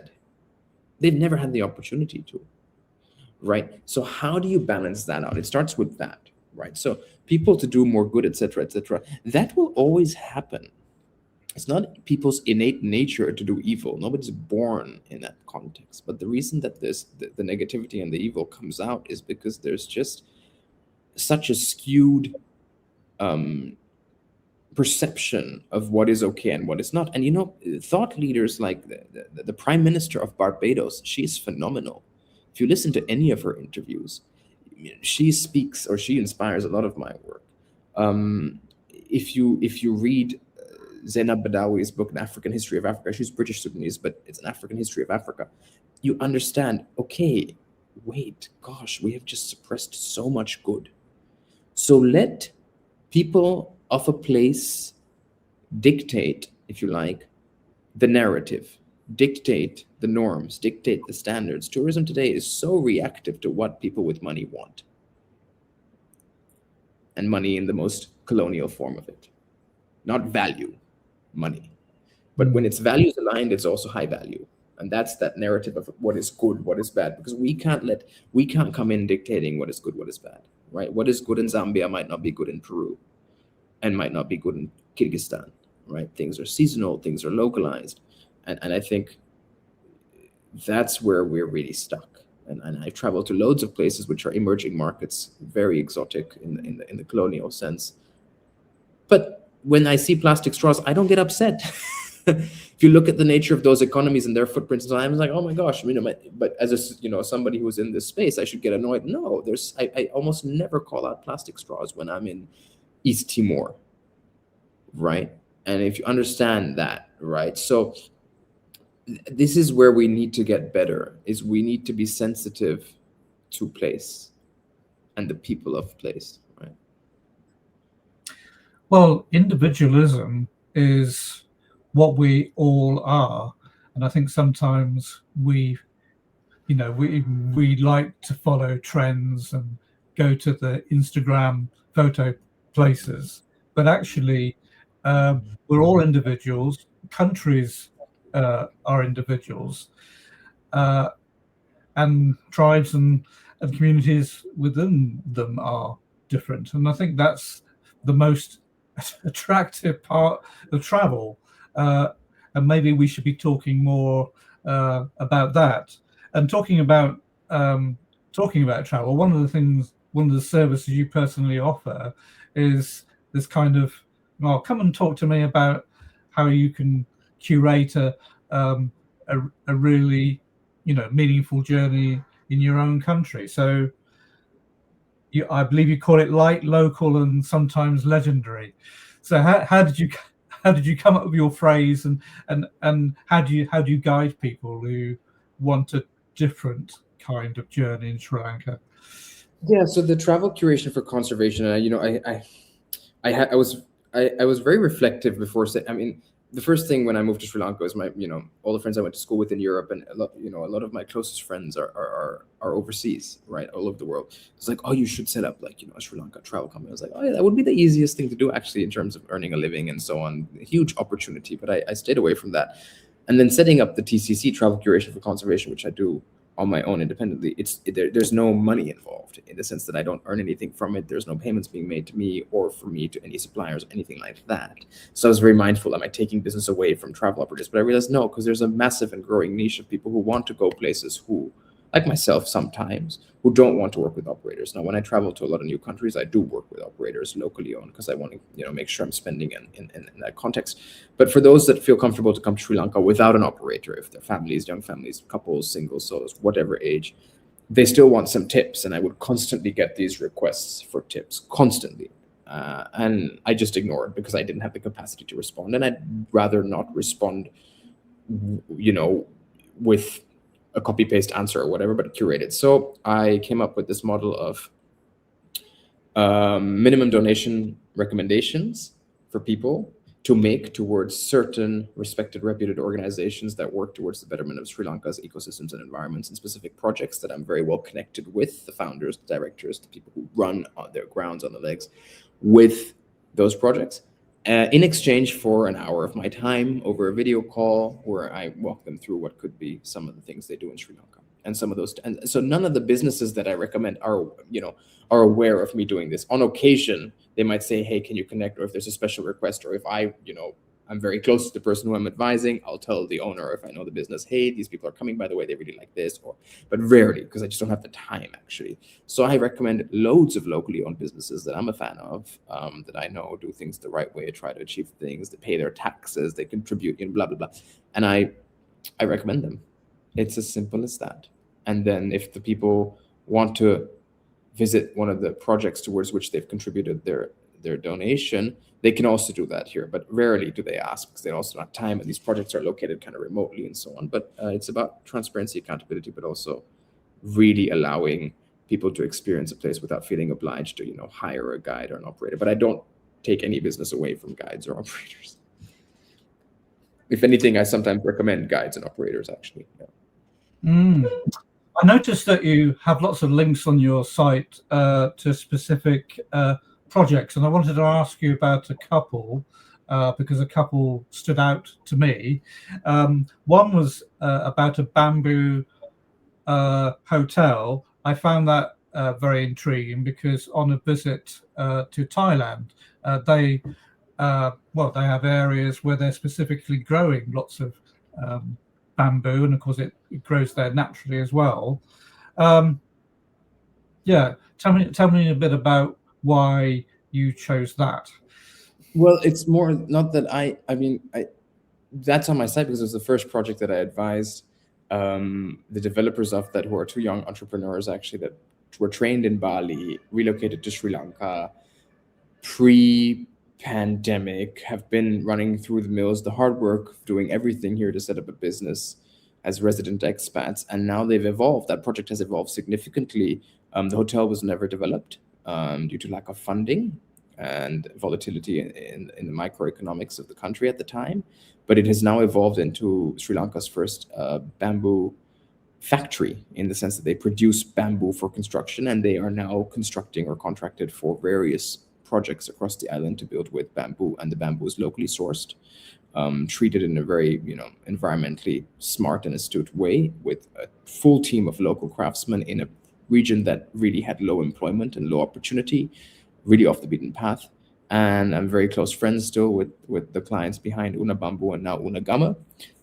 They've never had the opportunity to, right? So how do you balance that out? It starts with that, right? So people to do more good, etc., etc. That will always happen. It's not people's innate nature to do evil. Nobody's born in that context. But the reason that the negativity and the evil comes out is because there's just such a skewed perception of what is okay and what is not. And thought leaders like the Prime Minister of Barbados, she's phenomenal. If you listen to any of her interviews, she speaks, or she inspires a lot of my work. If you read Zainab Badawi's book, An African History of Africa, she's British Sudanese, but it's an African history of Africa. You understand, okay, wait, gosh, we have just suppressed so much good. So let people of a place dictate, if you like, the narrative, dictate the norms, dictate the standards. Tourism today is so reactive to what people with money want. And money in the most colonial form of it. Not value, money. But when it's values aligned, it's also high value. And that's that narrative of what is good, what is bad, because we can't come in dictating what is good, what is bad, right? What is good in Zambia might not be good in Peru and might not be good in Kyrgyzstan, right? Things are seasonal, things are localized. And I think that's where we're really stuck. And I've traveled to loads of places which are emerging markets, very exotic in the colonial sense. But when I see plastic straws, I don't get upset. If you look at the nature of those economies and their footprints, I'm like, oh my gosh, but as somebody who's in this space, I should get annoyed. No, I almost never call out plastic straws when I'm in East Timor, right? And if you understand that, right? So this is where we need to get better, is we need to be sensitive to place and the people of place, right? Well, individualism is what we all are. And I think sometimes we like to follow trends and go to the Instagram photo places. But actually, we're all individuals. Countries are individuals. And tribes and communities within them are different. And I think that's the most attractive part of travel. And maybe we should be talking more about that. And talking about travel, one of the services you personally offer is this kind of, well, come and talk to me about how you can curate a really meaningful journey in your own country. So I believe you call it light, local, and sometimes legendary. So how did you come up with your phrase, and how do you guide people who want a different kind of journey in Sri Lanka? Yeah, so the travel curation for conservation, I was very reflective before saying, the first thing when I moved to Sri Lanka was all the friends I went to school with in Europe, and a lot of my closest friends are overseas, right, all over the world. It's like, oh, you should set up a Sri Lanka travel company. I was like, oh yeah, that would be the easiest thing to do actually in terms of earning a living and so on. A huge opportunity, but I stayed away from that. And then setting up the TCC, travel curation for conservation, which I do on my own independently, there's no money involved, in the sense that I don't earn anything from it. There's no payments being made to me or for me to any suppliers or anything like that. So I was very mindful, am I taking business away from travel operators? But I realized no, because there's a massive and growing niche of people who want to go places, who, like myself sometimes, who don't want to work with operators. Now, when I travel to a lot of new countries, I do work with operators locally owned, because I want to make sure I'm spending in that context. But for those that feel comfortable to come to Sri Lanka without an operator, if they're families, young families, couples, singles, solos, whatever age, they still want some tips. And I would constantly get these requests for tips, constantly. And I just ignored, because I didn't have the capacity to respond. And I'd rather not respond, with a copy-paste answer or whatever, but curated. So I came up with this model of minimum donation recommendations for people to make towards certain respected, reputed organizations that work towards the betterment of Sri Lanka's ecosystems and environments, and specific projects that I'm very well connected with, the founders, the directors, the people who run on their grounds on the legs with those projects. In exchange for an hour of my time over a video call, where I walk them through what could be some of the things they do in Sri Lanka. And some of those, and so none of the businesses that I recommend are aware of me doing this. On occasion, they might say, hey, can you connect? Or if there's a special request, or if I'm very close to the person who I'm advising, I'll tell the owner, if I know the business, hey, these people are coming, by the way, they really like this, but rarely, because I just don't have the time, actually. So I recommend loads of locally owned businesses that I'm a fan of, that I know do things the right way, try to achieve things, they pay their taxes, they contribute, blah, blah, blah. And I recommend them. It's as simple as that. And then if the people want to visit one of the projects towards which they've contributed their donation, they can also do that here. But rarely do they ask, because they also don't have time, and these projects are located kind of remotely and so on. But it's about transparency, accountability, but also really allowing people to experience a place without feeling obliged to hire a guide or an operator. But I don't take any business away from guides or operators. If anything, I sometimes recommend guides and operators, actually. Yeah. I noticed that you have lots of links on your site to specific projects, and I wanted to ask you about a couple because a couple stood out to me. One was about a bamboo hotel. I found that very intriguing because on a visit to Thailand, they have areas where they're specifically growing lots of bamboo, and of course it grows there naturally as well. Tell me a bit about why you chose that. Well, it's more not that I mean, that's on my site because it was the first project that I advised the developers of that, who are two young entrepreneurs actually that were trained in Bali, relocated to Sri Lanka pre-pandemic, have been running through the mills, the hard work, doing everything here to set up a business as resident expats, and now they've evolved. That project has evolved significantly. The hotel was never developed due to lack of funding and volatility in the microeconomics of the country at the time, but it has now evolved into Sri Lanka's first bamboo factory, in the sense that they produce bamboo for construction, and they are now constructing or contracted for various projects across the island to build with bamboo, and the bamboo is locally sourced, treated in a very environmentally smart and astute way, with a full team of local craftsmen in a region that really had low employment and low opportunity, really off the beaten path. And I'm very close friends still with the clients behind Una Bamboo and now Una Gama.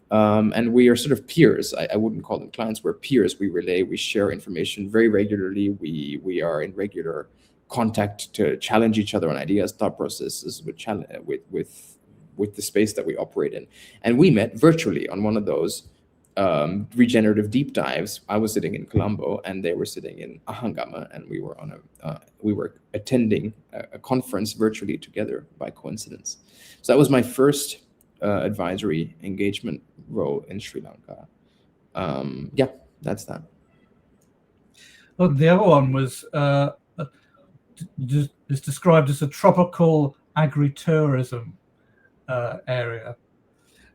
And we are sort of peers. I wouldn't call them clients, we're peers. We relay, we share information very regularly. We are in regular contact to challenge each other on ideas, thought processes with the space that we operate in. And we met virtually on one of those regenerative deep dives. I was sitting in Colombo and they were sitting in Ahangama, and we were attending a conference virtually together by coincidence. So that was my first advisory engagement role in Sri Lanka. That's that. Well, the other one was is described as a tropical agritourism area,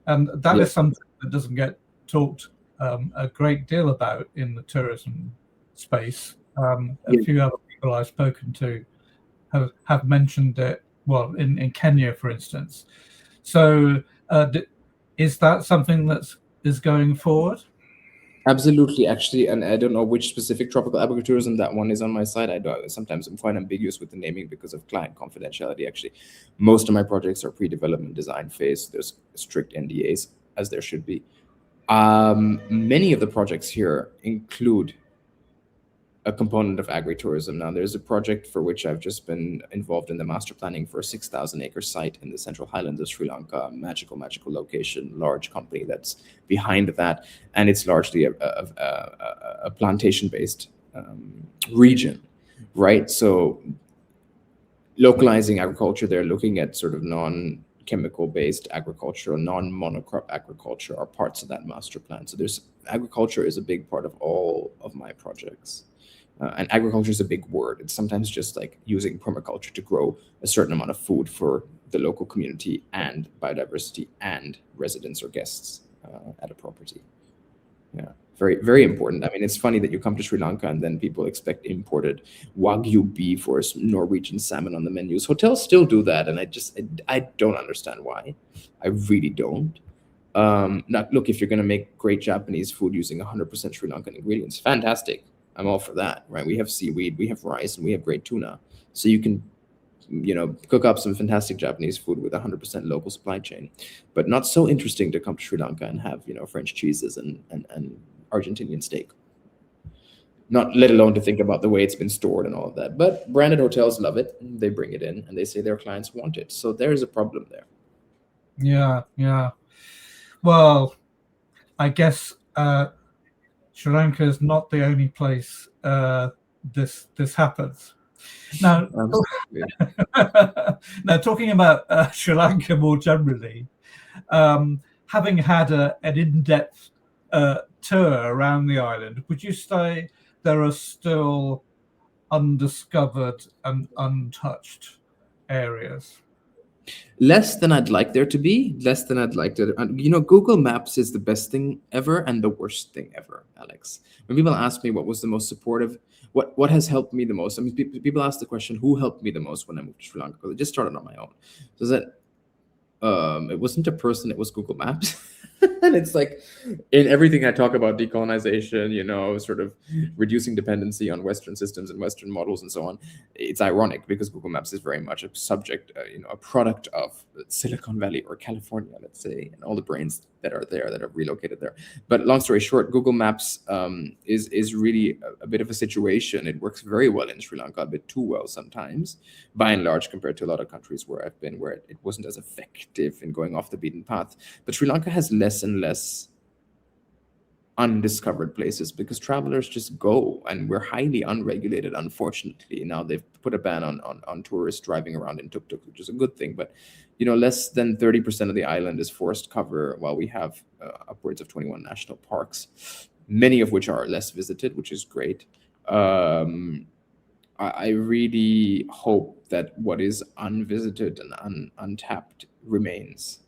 and that is something that doesn't get talked a great deal about in the tourism space. A few other people I've spoken to have mentioned it. Well, in Kenya, for instance. So, is that something that is going forward? Absolutely, actually, and I don't know which specific tropical agritourism that one is on my site. Sometimes I'm quite ambiguous with the naming because of client confidentiality. Actually, most of my projects are pre-development design phase. There's strict NDAs, as there should be. Many of the projects here include a component of agritourism. Now, there's a project for which I've just been involved in the master planning for a 6,000-acre site in the Central Highlands of Sri Lanka, magical location, large company that's behind that, and it's largely a plantation-based region, right? So, localizing agriculture, they're looking at sort of non-chemical-based agriculture or non-monocrop agriculture are parts of that master plan. So, agriculture is a big part of all of my projects. And agriculture is a big word. It's sometimes just like using permaculture to grow a certain amount of food for the local community and biodiversity and residents or guests at a property. Yeah, very, very important. I mean, it's funny that you come to Sri Lanka and then people expect imported Wagyu beef or Norwegian salmon on the menus. Hotels still do that, and I don't understand why. I really don't. Now, look, if you're going to make great Japanese food using 100% Sri Lankan ingredients, fantastic. I'm all for that, right? We have seaweed, we have rice, and we have great tuna. So you can, cook up some fantastic Japanese food with 100% local supply chain. But not so interesting to come to Sri Lanka and have, French cheeses and Argentinian steak. Not let alone to think about the way it's been stored and all of that. But branded hotels love it. They bring it in and they say their clients want it. So there's a problem there. Yeah. Well, I guess Sri Lanka is not the only place this happens. Now, talking about Sri Lanka more generally, having had an in-depth tour around the island, would you say there are still undiscovered and untouched areas? Less than I'd like there to be, less than I'd like to. You know, Google Maps is the best thing ever and the worst thing ever, Alex. When people ask me what was the most supportive, what has helped me the most, I mean, people ask the question, who helped me the most when I moved to Sri Lanka? Because I just started on my own. So that it wasn't a person, it was Google Maps. And it's like in everything I talk about decolonization, you know, sort of reducing dependency on Western systems and Western models and so on. It's ironic because Google Maps is very much a subject, you know, a product of Silicon Valley or California, let's say, and all the brains that are there, that are relocated there. But long story short, Google Maps is really a bit of a situation. It works very well in Sri Lanka, a bit too well sometimes, by and large, compared to a lot of countries where I've been, where it wasn't as effective in going off the beaten path. But Sri Lanka has less and less undiscovered places because travelers just go, and we're highly unregulated, unfortunately. Now they've put a ban on tourists driving around in tuk-tuks, which is a good thing, but you know, less than 30% of the island is forest cover, while we have upwards of 21 national parks, many of which are less visited, which is great. I really hope that what is unvisited and untapped remains.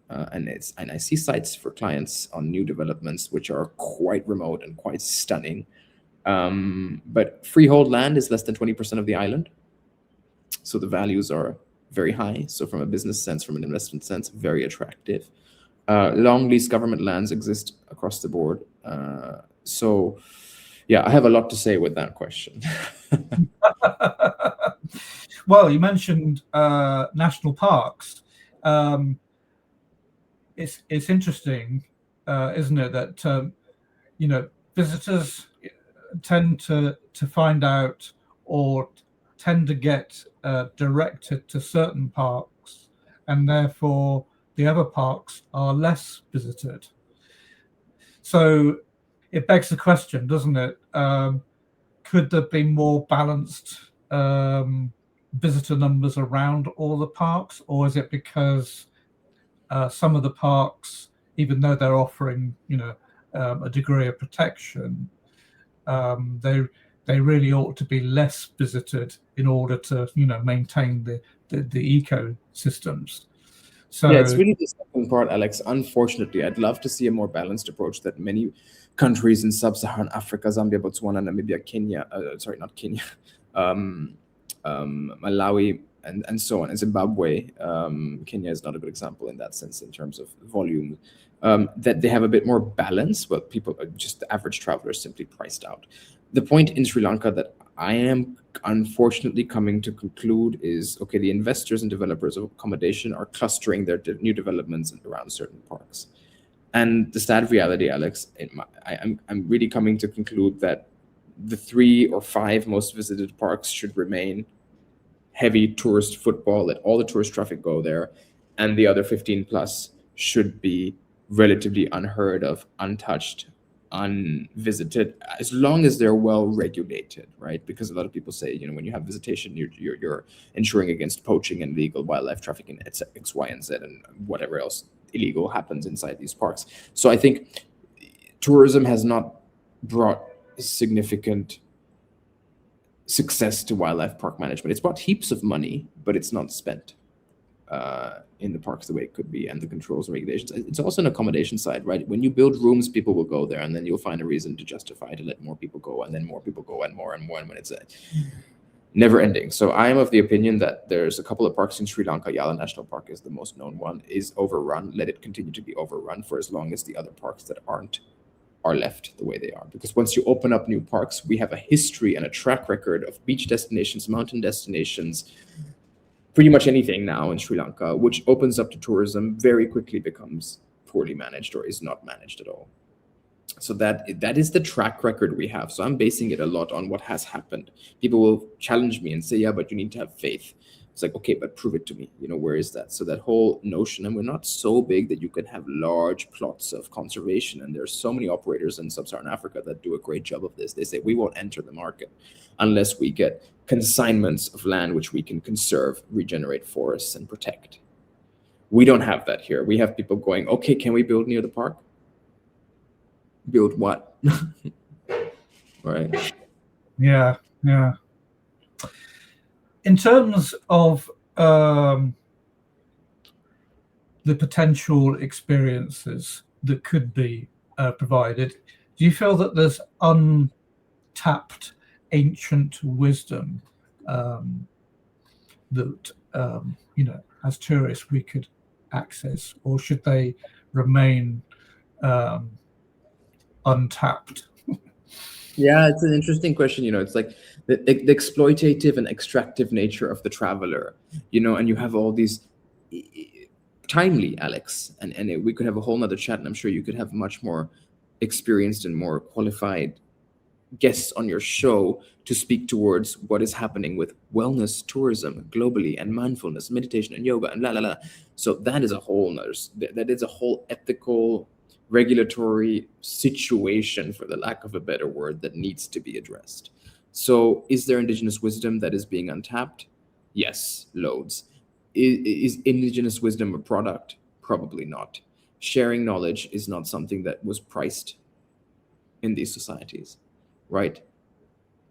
And I see sites for clients on new developments which are quite remote and quite stunning. But freehold land is less than 20% of the island, so the values are very high. So from a business sense, from an investment sense, very attractive. Long lease government lands exist across the board. So yeah, I have a lot to say with that question. Well, you mentioned national parks. It's interesting, isn't it, that you know, visitors tend to find out or tend to get directed to certain parks, and therefore the other parks are less visited. So it begs the question, doesn't it? Could there be more balanced visitor numbers around all the parks, or is it because some of the parks, even though they're offering, you know, a degree of protection, they really ought to be less visited in order to, you know, maintain the ecosystems? So yeah, it's really the second part, Alex. Unfortunately, I'd love to see a more balanced approach that many countries in sub-Saharan Africa, Zambia, Botswana, Namibia, Kenya, not Kenya, Malawi, and so on, and Zimbabwe. Kenya is not a good example in that sense in terms of volume. That they have a bit more balance, but people, just the average traveler, is simply priced out. The point in Sri Lanka that I am unfortunately coming to conclude is, okay, the investors and developers of accommodation are clustering their new developments around certain parks. And the sad reality, Alex, I'm really coming to conclude that the 3 or 5 most visited parks should remain heavy tourist football, let all the tourist traffic go there, and the other 15 plus should be relatively unheard of, untouched, unvisited, as long as they're well regulated, right? Because a lot of people say, you know, when you have visitation, you're ensuring against poaching and illegal wildlife trafficking, X, Y, and Z, and whatever else illegal happens inside these parks. So I think tourism has not brought significant success to wildlife park management. It's brought heaps of money, but it's not spent in the parks the way it could be, and the controls and regulations. It's also an accommodation side, right? When you build rooms, people will go there, and then you'll find a reason to justify to let more people go, and then more people go, and more and more, and when it's never ending. So I am of the opinion that there's a couple of parks in Sri Lanka. Yala National Park is the most known one, is overrun. Let it continue to be overrun for as long as the other parks that aren't are left the way they are. Because once you open up new parks, we have a history and a track record of beach destinations, mountain destinations, pretty much anything now in Sri Lanka, which opens up to tourism, very quickly becomes poorly managed or is not managed at all. So that is the track record we have. So I'm basing it a lot on what has happened. People will challenge me and say, yeah, but you need to have faith. It's like, okay, but prove it to me. You know, where is that? So that whole notion, and we're not so big that you can have large plots of conservation. And there's so many operators in sub-Saharan Africa that do a great job of this. They say, we won't enter the market unless we get consignments of land which we can conserve, regenerate forests, and protect. We don't have that here. We have people going, okay, can we build near the park? Build what? Right. Yeah. In terms of the potential experiences that could be provided, do you feel that there's untapped ancient wisdom that as tourists we could access, or should they remain untapped? Yeah, it's an interesting question. It's like the exploitative and extractive nature of the traveler, and you have all these timely, Alex, and we could have a whole nother chat, and I'm sure you could have much more experienced and more qualified guests on your show to speak towards what is happening with wellness tourism globally, and mindfulness, meditation, and yoga, and la la la. So that is a whole nother, that is a whole ethical, regulatory situation, for the lack of a better word, that needs to be addressed. So is there indigenous wisdom that is being untapped? Yes, loads. Is indigenous wisdom a product? Probably not. Sharing knowledge is not something that was priced in these societies, right?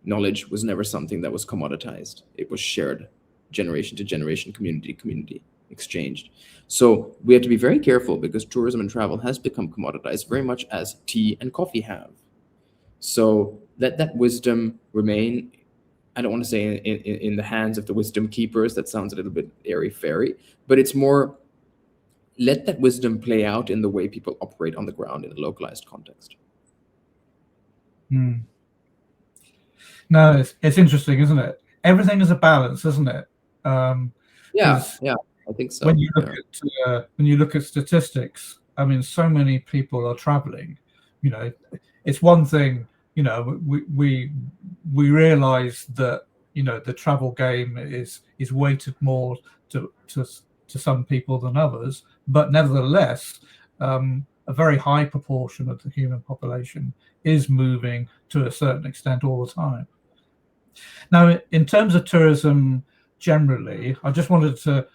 Knowledge was never something that was commoditized. It was shared generation to generation, community to community, exchanged. So we have to be very careful, because tourism and travel has become commoditized, very much as tea and coffee have. So let that wisdom remain. I don't want to say in the hands of the wisdom keepers. That sounds a little bit airy-fairy, but it's more, let that wisdom play out in the way people operate on the ground in a localized context. No, it's interesting, isn't it? Everything is a balance, isn't it? Yeah, I think so. When you look at statistics, I mean, so many people are traveling. It's one thing. We realize that the travel game is weighted more to some people than others, but nevertheless, a very high proportion of the human population is moving to a certain extent all the time. Now, in terms of tourism generally, I just wanted to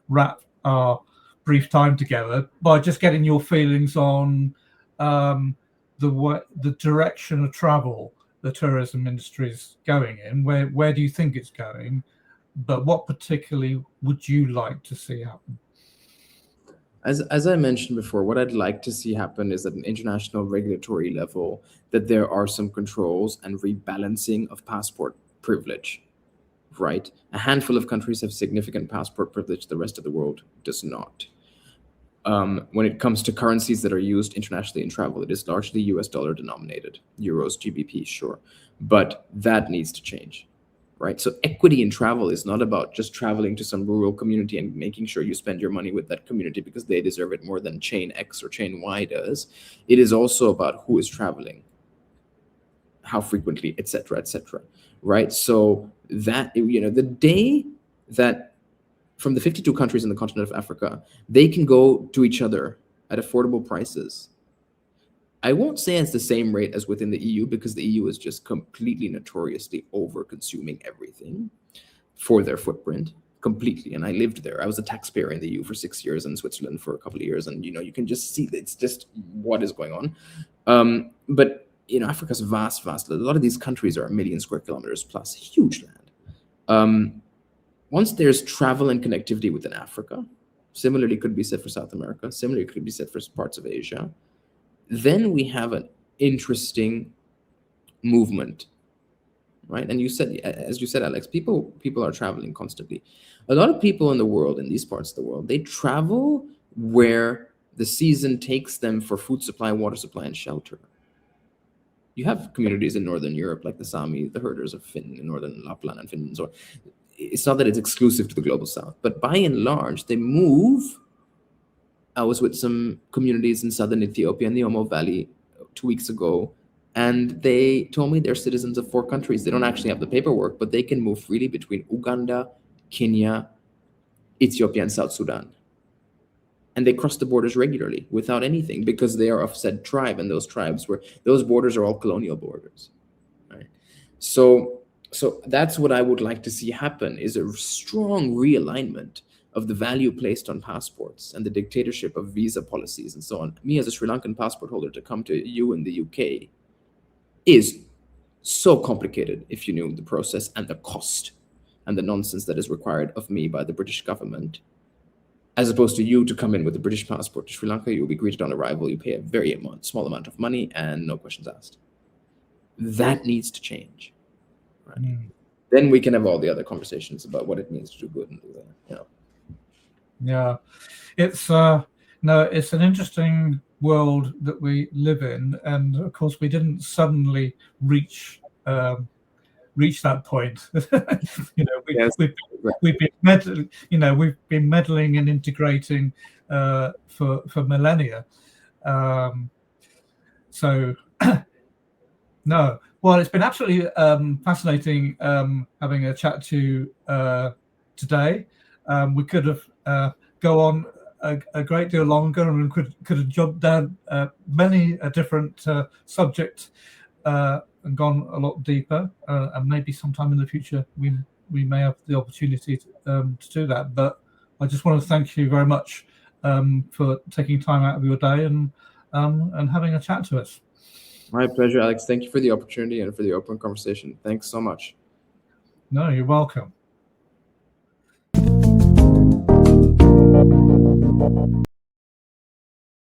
wrap our brief time together by just getting your feelings on the direction of travel the tourism industry is going in. Where do you think it's going? But what particularly would you like to see happen? As I mentioned before, what I'd like to see happen is at an international regulatory level that there are some controls and rebalancing of passport privilege, right? A handful of countries have significant passport privilege, the rest of the world does not. When it comes to currencies that are used internationally in travel, it is largely US dollar denominated, euros, GBP, sure, but that needs to change, right? So equity in travel is not about just traveling to some rural community and making sure you spend your money with that community because they deserve it more than chain X or chain Y does. It is also about who is traveling, how frequently, etc., right? So that, the day that from the 52 countries in the continent of Africa, they can go to each other at affordable prices. I won't say it's the same rate as within the EU, because the EU is just completely notoriously over-consuming everything for their footprint, completely. And I lived there. I was a taxpayer in the EU for 6 years and Switzerland for a couple of years. And, you can just see that it's just what is going on. But, Africa's vast. A lot of these countries are 1 million square kilometers plus, huge land. Once there's travel and connectivity within Africa, similarly could be said for South America, similarly could be said for parts of Asia, then we have an interesting movement, right? And as you said, Alex, people are traveling constantly. A lot of people in the world, in these parts of the world, they travel where the season takes them for food supply, water supply, and shelter. You have communities in Northern Europe, like the Sami, the herders of Finn, in Northern Lapland and Finland. So it's not that it's exclusive to the global south, but by and large, they move. I was with some communities in southern Ethiopia in the Omo Valley 2 weeks ago, and they told me they're citizens of 4 countries. They don't actually have the paperwork, but they can move freely between Uganda, Kenya, Ethiopia, and South Sudan. And they cross the borders regularly without anything, because they are of said tribe, and those borders are all colonial borders, right? So that's what I would like to see happen, is a strong realignment of the value placed on passports and the dictatorship of visa policies and so on. Me as a Sri Lankan passport holder, to come to you in the UK is so complicated if you knew the process and the cost and the nonsense that is required of me by the British government. As opposed to you to come in with a British passport to Sri Lanka, you'll be greeted on arrival, you pay a very small amount of money and no questions asked. That needs to change. Right? Then we can have all the other conversations about what it means to do good and do that. Yeah, it's it's an interesting world that we live in, and of course we didn't suddenly reach that point. We've been meddling and integrating for millennia. No, well, it's been absolutely fascinating having a chat to today. We could have go on a great deal longer, and could have jumped down many a different subject and gone a lot deeper. And maybe sometime in the future we may have the opportunity to do that. But I just want to thank you very much for taking time out of your day and having a chat to us. My pleasure, Alex. Thank you for the opportunity and for the open conversation. Thanks so much. No, you're welcome.